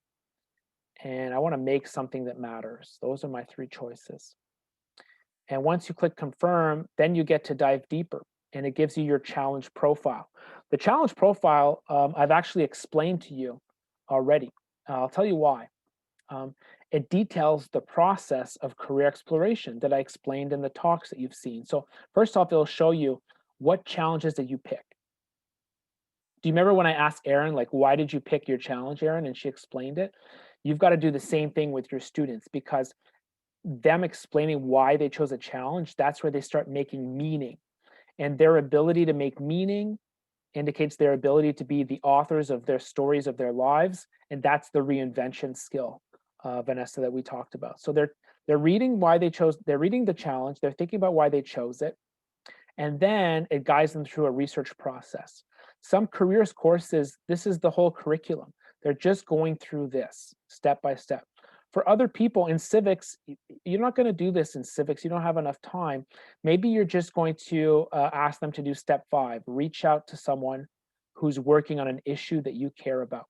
And I want to make something that matters. Those are my 3 choices. And once you click confirm, then you get to dive deeper and it gives you your challenge profile. The challenge profile, I've actually explained to you already. I'll tell you why. It details the process of career exploration that I explained in the talks that you've seen. So first off, it'll show you what challenges that you pick. Do you remember when I asked Erin, like, why did you pick your challenge, Erin? And she explained it. You've got to do the same thing with your students, because them explaining why they chose a challenge, that's where they start making meaning. And their ability to make meaning indicates their ability to be the authors of their stories of their lives. And that's the reinvention skill, Vanessa, that we talked about. So they're reading why they chose, they're reading the challenge, they're thinking about why they chose it. And then it guides them through a research process. Some careers courses, this is the whole curriculum. They're just going through this step by step. For other people in civics, you're not going to do this in civics. You don't have enough time. Maybe you're just going to ask them to do step 5, reach out to someone who's working on an issue that you care about.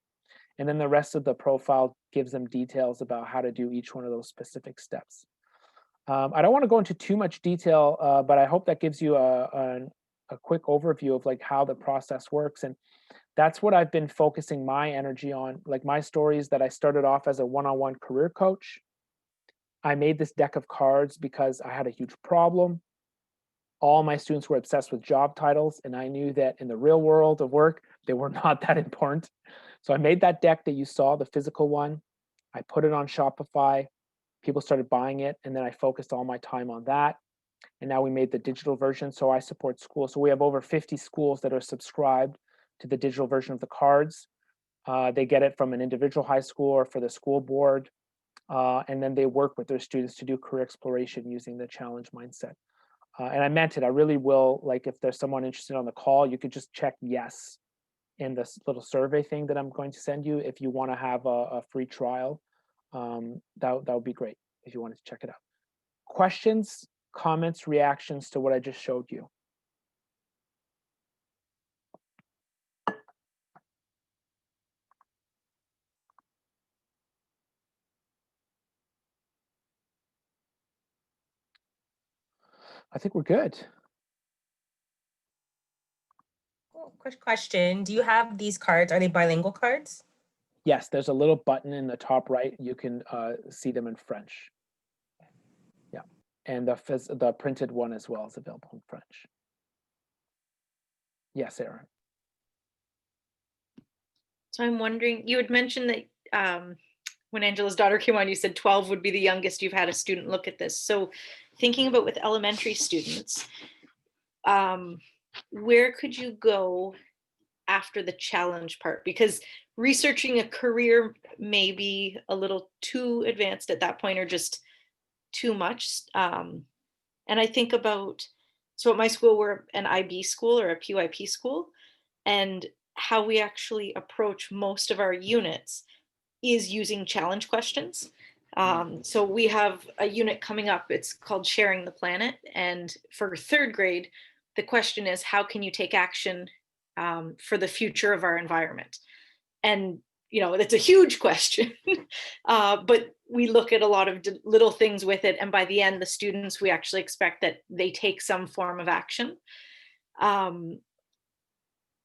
And then the rest of the profile gives them details about how to do each one of those specific steps. I don't want to go into too much detail, but I hope that gives you a quick overview of like how the process works. And that's what I've been focusing my energy on. Like my story is that I started off as a one-on-one career coach. I made this deck of cards because I had a huge problem. All my students were obsessed with job titles, and I knew that in the real world of work, they were not that important. So I made that deck that you saw, the physical one. I put it on Shopify. People started buying it, and then I focused all my time on that. And now we made the digital version, so I support schools. So we have over 50 schools that are subscribed to the digital version of the cards. They get it from an individual high school or for the school board. And then they work with their students to do career exploration using the challenge mindset. And I meant it, I really will, like if there's someone interested on the call, you could just check yes in this little survey thing that I'm going to send you if you want to have a free trial. That would be great if you wanted to check it out. questions, comments, reactions to what I just showed you? I think we're good. Cool. Quick question. Do you have these cards? Are they bilingual cards? Yes, there's a little button in the top right. You can see them in French. Yeah, and the printed one as well is available in French. Yes, Aaron. So I'm wondering, you had mentioned that when Angela's daughter came on, you said 12 would be the youngest you've had a student look at this. So thinking about with elementary students, where could you go after the challenge part? Because researching a career may be a little too advanced at that point, or just too much. And I think about, so at my school, we're an IB school or a PYP school, and how we actually approach most of our units is using challenge questions. So we have a unit coming up, it's called Sharing the Planet. And for third grade, the question is, how can you take action for the future of our environment? And, you know, it's a huge question, but we look at a lot of little things with it. And by the end, the students, we actually expect that they take some form of action.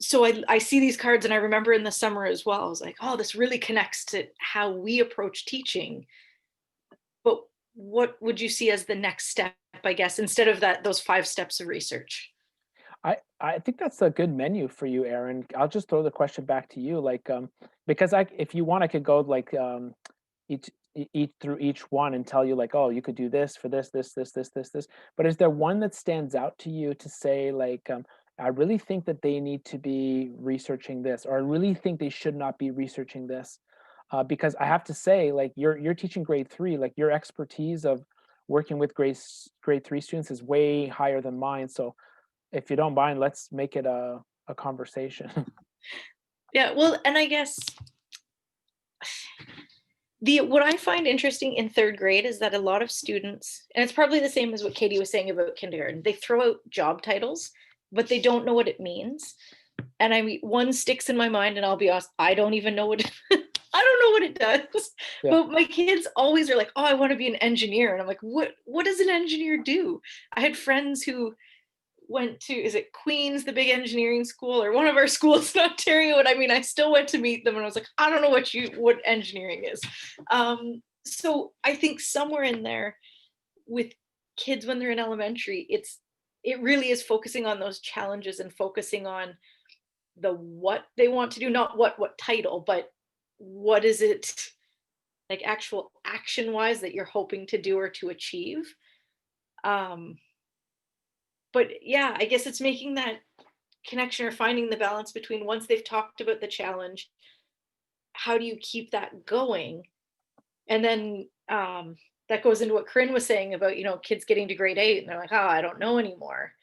So I see these cards, and I remember in the summer as well, I was like, oh, this really connects to how we approach teaching. But what would you see as the next step, I guess, instead of those 5 steps of research? I think that's a good menu for you, Aaron. I'll just throw the question back to you, like, because if you want, I could go like each through each one and tell you like, oh, you could do this for this. But is there one that stands out to you to say like, I really think that they need to be researching this, or I really think they should not be researching this? Because I have to say, like, you're teaching grade 3, like your expertise of working with grade 3 students is way higher than mine. So if you don't mind, let's make it a conversation. Yeah, well, and I guess what I find interesting in third grade is that a lot of students, and it's probably the same as what Katie was saying about kindergarten, they throw out job titles, but they don't know what it means. And I mean, one sticks in my mind, and I'll be honest, I don't even know what I don't know what it does. Yeah. But my kids always are like, oh, I want to be an engineer. And I'm like, what does an engineer do? I had friends who went to, is it Queens, the big engineering school, or one of our schools in Ontario? And I mean, I still went to meet them, and I was like, I don't know what engineering is. So I think somewhere in there with kids when they're in elementary, it really is focusing on those challenges and focusing on the what they want to do, not what title, but what is it, like actual action wise, that you're hoping to do or to achieve. But yeah, I guess it's making that connection or finding the balance between, once they've talked about the challenge, how do you keep that going? And then that goes into what Corinne was saying about, you know, kids getting to grade 8 and they're like, oh, I don't know anymore.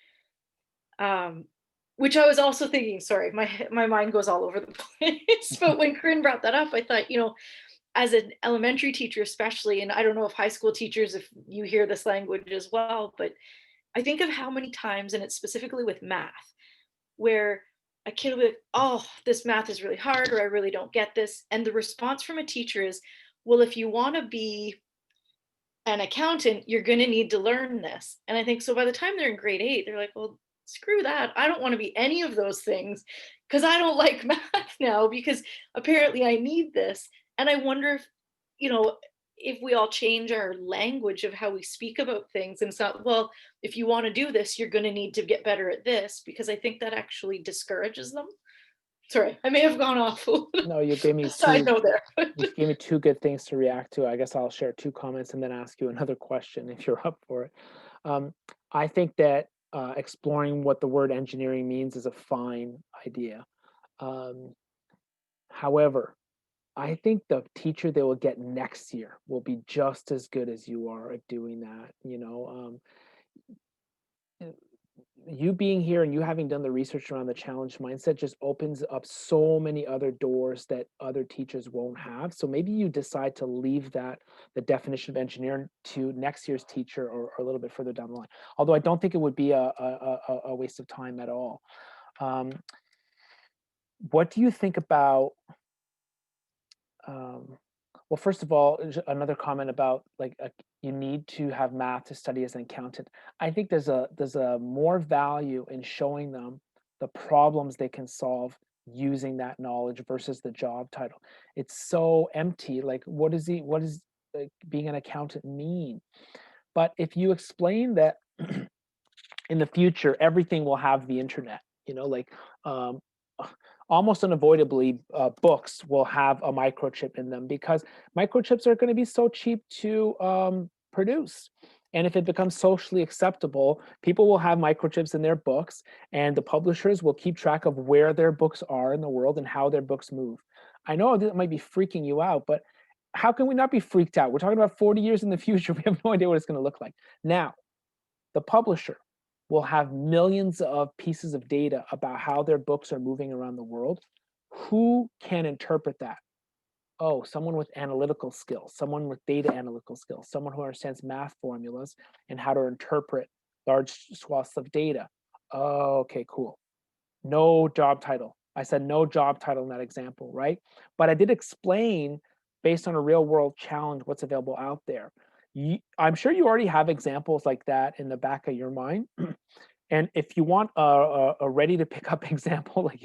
Which I was also thinking, sorry, my mind goes all over the place. But when Corinne brought that up, I thought, you know, as an elementary teacher especially, and I don't know if high school teachers, if you hear this language as well, but I think of how many times, and it's specifically with math, where a kid will be like, oh, this math is really hard, or I really don't get this. And the response from a teacher is, well, if you want to be an accountant, you're going to need to learn this. And I think so by the time they're in grade 8, they're like, well, screw that. I don't want to be any of those things because I don't like math now, because apparently I need this. And I wonder if, you know, if we all change our language of how we speak about things, and it's not, well, if you want to do this, you're going to need to get better at this, because I think that actually discourages them. Sorry, I may have gone off. No, you gave me side note there. You gave me 2 good things to react to. I guess I'll share 2 comments and then ask you another question if you're up for it. I think that exploring what the word engineering means is a fine idea. However, I think the teacher they will get next year will be just as good as you are at doing that. You know, you being here and you having done the research around the challenge mindset just opens up so many other doors that other teachers won't have. So maybe you decide to leave that, the definition of engineering, to next year's teacher, or a little bit further down the line. Although I don't think it would be a waste of time at all. What do you think about, well, first of all, another comment about like you need to have math to study as an accountant. I think there's a more value in showing them the problems they can solve using that knowledge versus the job title. It's so empty. Like, what does like, being an accountant mean? But if you explain that in the future, everything will have the internet, like almost unavoidably, books will have a microchip in them, because microchips are going to be so cheap to produce. And if it becomes socially acceptable, people will have microchips in their books, and the publishers will keep track of where their books are in the world and how their books move. I know that might be freaking you out, but how can we not be freaked out? We're talking about 40 years in the future. We have no idea what it's going to look like. Now, the publisher will have millions of pieces of data about how their books are moving around the world. Who can interpret that? Oh, someone with analytical skills, someone with data analytical skills, someone who understands math formulas and how to interpret large swaths of data. Oh, okay, cool. No job title. I said no job title in that example, right? But I did explain, based on a real world challenge, what's available out there. I'm sure you already have examples like that in the back of your mind. And if you want a ready to pick up example, like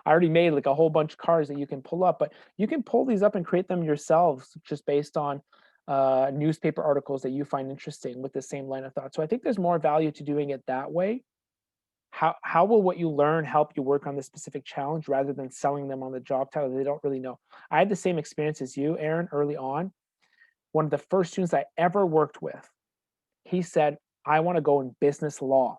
I already made like a whole bunch of cards that you can pull up, but you can pull these up and create them yourselves just based on newspaper articles that you find interesting with the same line of thought. So I think there's more value to doing it that way. How will what you learn help you work on the specific challenge, rather than selling them on the job title they don't really know? I had the same experience as you, Aaron, early on. One of the first students I ever worked with, he said, I want to go in business law.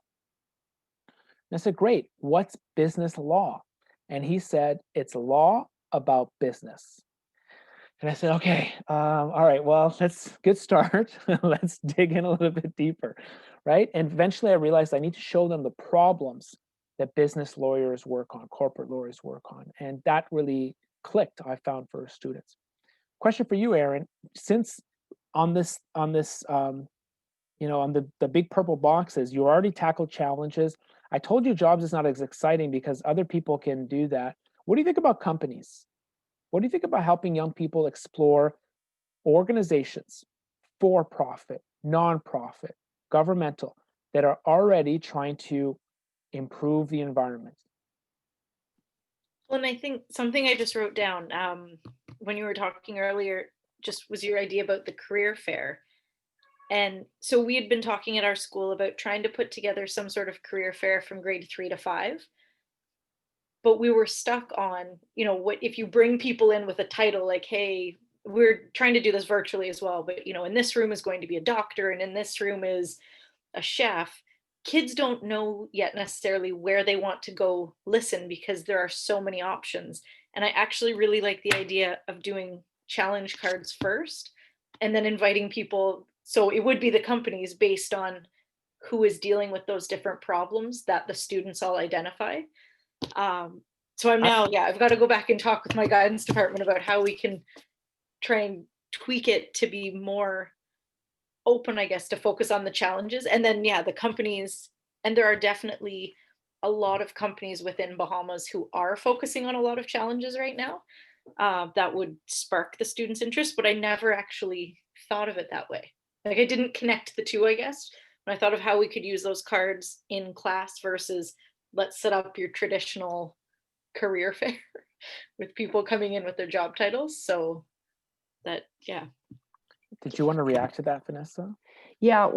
And I said, great, what's business law? And he said, it's law about business. And I said, okay, all right, well, that's a good start. Let's dig in a little bit deeper, right? And eventually I realized I need to show them the problems that business lawyers work on, corporate lawyers work on. And that really clicked, I found, for students. Question for you, Aaron, since on the big purple boxes, you already tackled challenges. I told you jobs is not as exciting because other people can do that. What do you think about companies? What do you think about helping young people explore organizations, for-profit, nonprofit, governmental, that are already trying to improve the environment? Well, and I think something I just wrote down when you were talking earlier just was your idea about the career fair. And so we had been talking at our school about trying to put together some sort of career fair from grade 3 to 5. But we were stuck on, what if you bring people in with a title like, hey, we're trying to do this virtually as well, but in this room is going to be a doctor and in this room is a chef. Kids don't know yet necessarily where they want to go listen because there are so many options. And I actually really like the idea of doing challenge cards first and then inviting people. So it would be the companies based on who is dealing with those different problems that the students all identify. So I'm now, I've got to go back and talk with my guidance department about how we can try and tweak it to be more open, I guess, to focus on the challenges. And then, the companies, and there are definitely a lot of companies within Bahamas who are focusing on a lot of challenges right now that would spark the students' interest, but I never actually thought of it that way. Like I didn't connect the two, I guess, when I thought of how we could use those cards in class versus let's set up your traditional career fair with people coming in with their job titles. So that, Did you want to react to that, Vanessa? Yeah,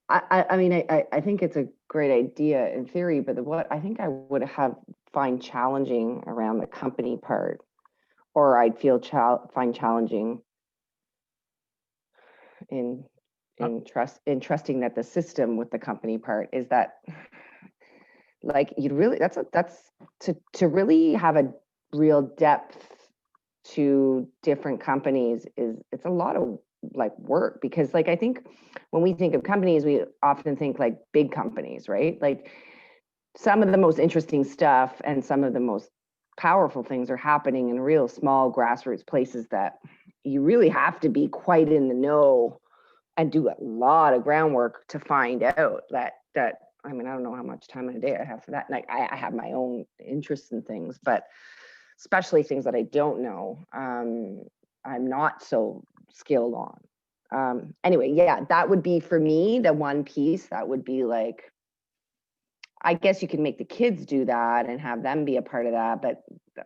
I mean, I think it's a great idea in theory, but what I think I would find challenging around the company part, or I'd find challenging in trusting that the system with the company part is that, like, you'd really, that's to really have a real depth to different companies it's a lot of like work, because like I think when we think of companies, we often think like big companies, right? Like some of the most interesting stuff and some of the most powerful things are happening in real small grassroots places that you really have to be quite in the know and do a lot of groundwork to find out that I mean, I don't know how much time in a day I have for that. Like I have my own interests in things, but especially things that I don't know, I'm not so skilled on. Anyway, yeah, that would be for me, the one piece that would be like, I guess you can make the kids do that and have them be a part of that, but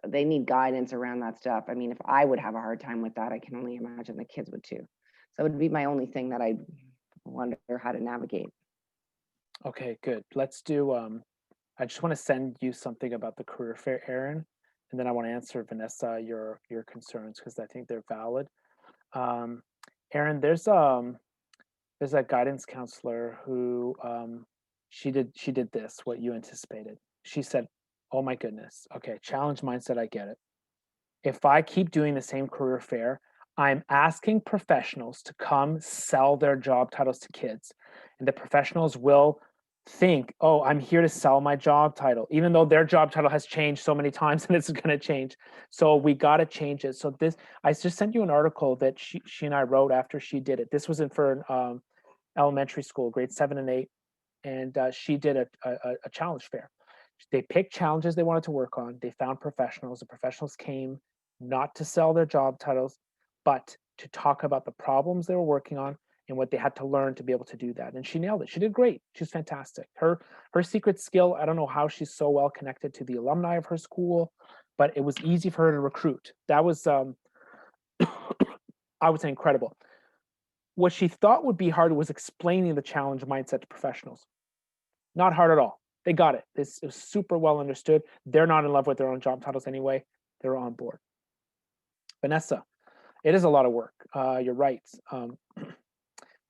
they need guidance around that stuff. I mean, if I would have a hard time with that, I can only imagine the kids would too. So it would be my only thing that I wonder how to navigate. Okay, good. Let's do, I just want to send you something about the career fair, Erin, and then I want to answer, Vanessa, your concerns, because I think they're valid. Erin, there's a guidance counselor who she did this, what you anticipated. She said, oh my goodness, okay, challenge mindset, I get it. If I keep doing the same career fair, I'm asking professionals to come sell their job titles to kids, and the professionals will think, oh, I'm here to sell my job title, even though their job title has changed so many times and it's going to change. So we got to change it. So this, I just sent you an article that she and I wrote after she did it. This was in for elementary school, grade 7 and 8. And she did a challenge fair. They picked challenges they wanted to work on. They found professionals. The professionals came not to sell their job titles, but to talk about the problems they were working on and what they had to learn to be able to do that. And she nailed it. She did great. She's fantastic. Her secret skill, I don't know how she's so well connected to the alumni of her school, but it was easy for her to recruit. That was, I would say, incredible. What she thought would be hard was explaining the challenge mindset to professionals. Not hard at all. They got it. This is super well understood. They're not in love with their own job titles anyway. They're on board. Vanessa, it is a lot of work. You're right.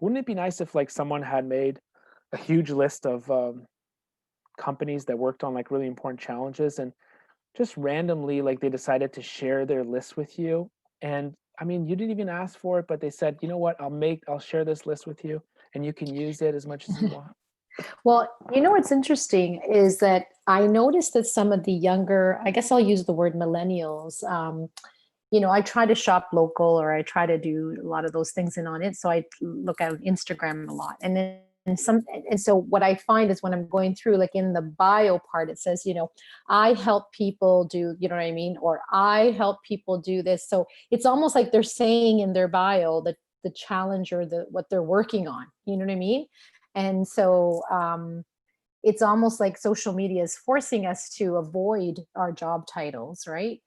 Wouldn't it be nice if like someone had made a huge list of companies that worked on like really important challenges, and just randomly like they decided to share their list with you? And I mean, you didn't even ask for it, but they said, you know what, I'll share this list with you and you can use it as much as you want. Well, you know what's interesting is that I noticed that some of the younger, I guess I'll use the word millennials, you know, I try to shop local, or I try to do a lot of those things and on it. So I look at Instagram a lot. And so what I find is when I'm going through, like in the bio part, it says, you know, I help people do, you know what I mean? Or I help people do this. So it's almost like they're saying in their bio that the challenge or what they're working on, you know what I mean? And so it's almost like social media is forcing us to avoid our job titles, right?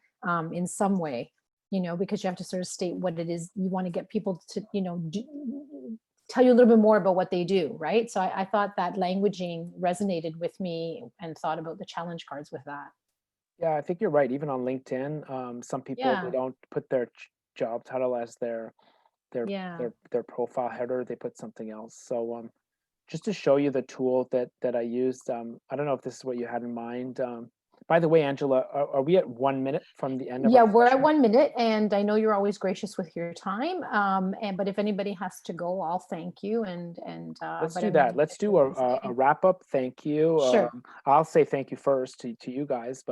In some way, you know, because you have to sort of state what it is you want to get people to, you know, tell you a little bit more about what they do, right? So I thought that languaging resonated with me, and thought about the challenge cards with that. Yeah, I think you're right. Even on LinkedIn, some people, they don't put their job title as their profile header. They put something else. So just to show you the tool that I used, I don't know if this is what you had in mind. By the way, Angela, are we at 1 minute from the end of our we're session? at 1 minute, and I know you're always gracious with your time. But if anybody has to go, I'll thank you. And let's do that. Let's do a wrap up. Thank you. Sure. I'll say thank you first to you guys,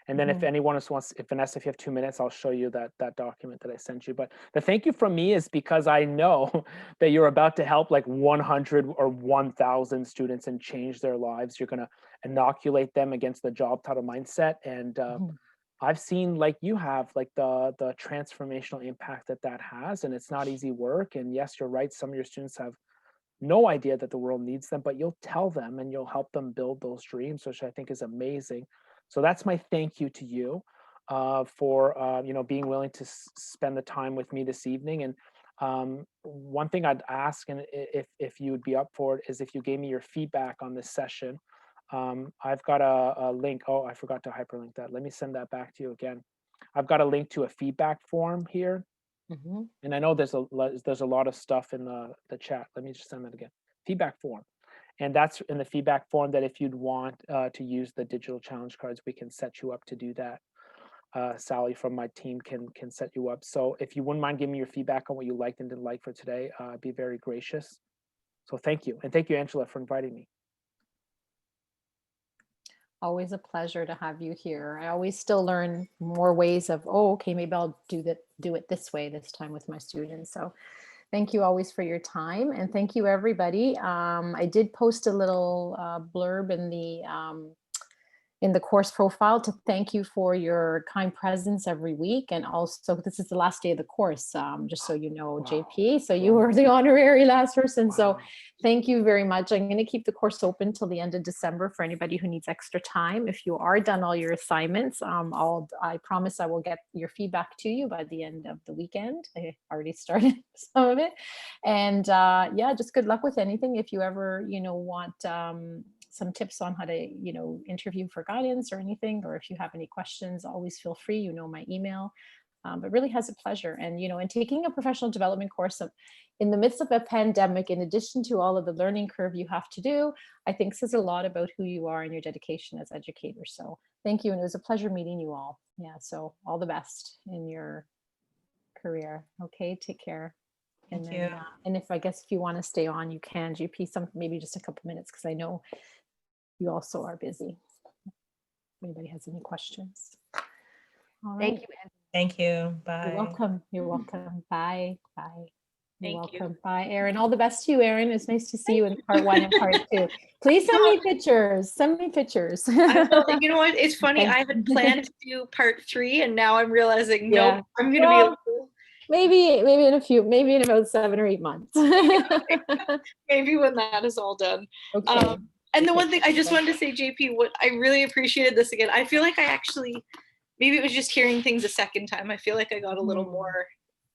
and then if anyone else wants, if Vanessa, if you have 2 minutes, I'll show you that document that I sent you. But the thank you from me is because I know that you're about to help like 100 or 1,000 students and change their lives. You're going to inoculate them against the job title mindset. And I've seen, like you have, like the transformational impact that has, and it's not easy work. And yes, you're right. Some of your students have no idea that the world needs them, but you'll tell them and you'll help them build those dreams, which I think is amazing. So that's my thank you to you for you know, being willing to spend the time with me this evening. And one thing I'd ask, and if you would be up for it, is if you gave me your feedback on this session. I've got a link. Oh, I forgot to hyperlink that. Let me send that back to you again. I've got a link to a feedback form here. And I know there's a lot of stuff in the chat. Let me just send that again. Feedback form. And that's in the feedback form that if you'd want to use the digital challenge cards, we can set you up to do that. Sally from my team can set you up. So if you wouldn't mind giving me your feedback on what you liked and didn't like for today, I'd be very gracious. So thank you. And thank you, Angela, for inviting me. Always a pleasure to have you here. I always still learn more ways of, oh, okay, maybe I'll do it this way this time with my students. So thank you always for your time, and thank you everybody. I did post a little blurb in the course profile to thank you for your kind presence every week. And also, this is the last day of the course, just so you know, JP. So you were the honorary last person. So thank you very much. I'm going to keep the course open till the end of December for anybody who needs extra time. If you are done all your assignments, I promise I will get your feedback to you by the end of the weekend. I already started some of it. And yeah, just good luck with anything. If you ever, want some tips on how to, interview for guidance or anything, or if you have any questions, always feel free, my email. But really has a pleasure. And, and taking a professional development course in the midst of a pandemic, in addition to all of the learning curve you have to do, I think says a lot about who you are and your dedication as educators. So thank you. And it was a pleasure meeting you all. Yeah. So all the best in your career. Okay. Take care. Thank you. And if you want to stay on, you can. GP, maybe just a couple minutes, because I know you also are busy. If anybody has any questions. All right. Thank you. Thank you. Bye. You're welcome. You're welcome. Bye. Bye. You're Thank you. welcome. Bye, Erin. All the best to you, Erin. It's nice to see you in part 1 and part 2. Please send me pictures. Send me pictures. I will, you know what? It's funny. Okay. I had planned to do part 3, and now I'm realizing, Yeah. nope, I'm going to be able to. Maybe in about 7 or 8 months. Maybe when that is all done. Okay. And the one thing I just wanted to say, JP, what I really appreciated this again. I feel like I actually, maybe it was just hearing things a second time. I feel like I got a little more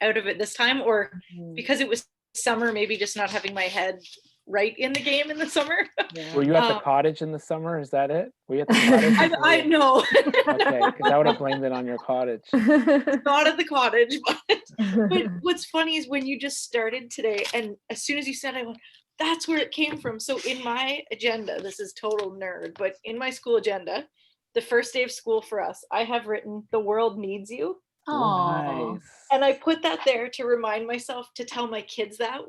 out of it this time, or because it was summer, maybe just not having my head right in the game in the summer. Yeah. Were you at the cottage in the summer? Is that it? Were you at the cottage? I know. Okay, because I would have blamed it on your cottage. Not at the cottage, but what's funny is when you just started today, and as soon as you said, I went, that's where it came from. So in my agenda, this is total nerd, but in my school agenda, the first day of school for us, I have written, "The world needs you." Oh, Nice. And I put that there to remind myself to tell my kids that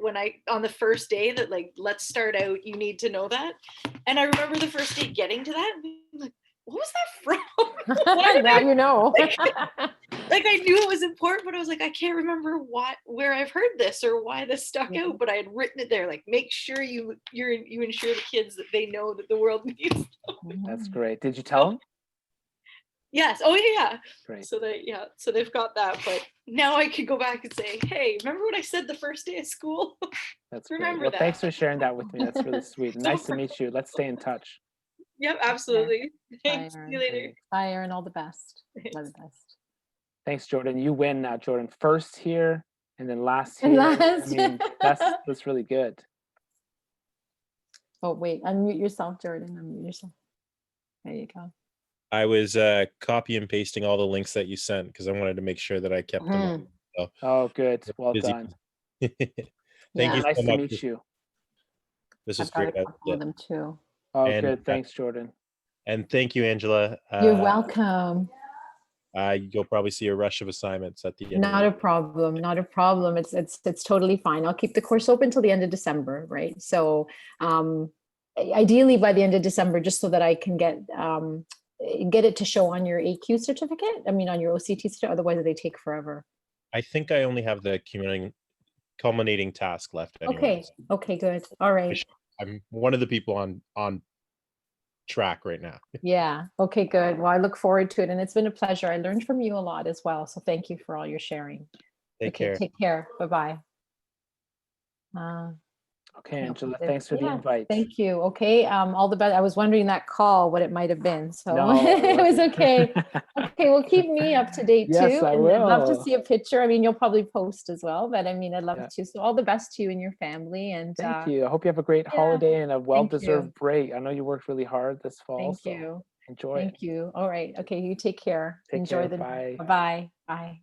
on the first day, that like, let's start out, you need to know that. And I remember the first day getting to that, and being like, what was that from? now you know. Like I knew it was important, but I was like, I can't remember where I've heard this or why this stuck out, but I had written it there. Like, make sure you ensure the kids that they know that the world needs them. That's great. Did you tell them? Yes. Oh yeah. Great. So they've got that, but now I can go back and say, hey, remember what I said the first day of school? That's remember great. Well, that. thanks for sharing that with me. That's really sweet. Nice to meet you. Let's stay in touch. Yep, absolutely. Thanks. Bye, See you later. Bye, Erin. All the best. All the best. Thanks, Jordan. You win now, Jordan. First here and then last here. And last. I mean, that's really good. Oh, wait. Unmute yourself, Jordan. Unmute yourself. There you go. I was copy and pasting all the links that you sent because I wanted to make sure that I kept them. So, oh, good. Well busy. done. Thank Yeah. you Nice so to much. meet you. This is I've got great. a couple of them too. Oh, And, good. Thanks, Jordan. And thank you, Angela. You're welcome. You'll probably see a rush of assignments at the end. Not a problem. Not a problem. It's totally fine. I'll keep the course open till the end of December, right? So ideally by the end of December, just so that I can get it to show on your AQ certificate. I mean, on your OCT certificate. Otherwise, they take forever. I think I only have the culminating task left. Anyways. Okay. Okay. Good. All right. I'm one of the people on track right now. Yeah. Okay. Good. Well, I look forward to it, and it's been a pleasure. I learned from you a lot as well. So thank you for all your sharing. Take care. Take care. Bye bye. Okay, Angela, thanks for the invite. Thank you. Okay, all the best. I was wondering that call, what it might have been. So No, it was okay. Okay, well, keep me up to date too. Yes, I and will. I'd love to see a picture. I mean, you'll probably post as well, but I mean, I'd love to. So all the best to you and your family. And thank you. I hope you have a great holiday and a well-deserved you. break. I know you worked really hard this fall. Thank you. Enjoy it. Thank you. All right. Okay, you take care. Take Enjoy care. Bye. Bye-bye. Bye.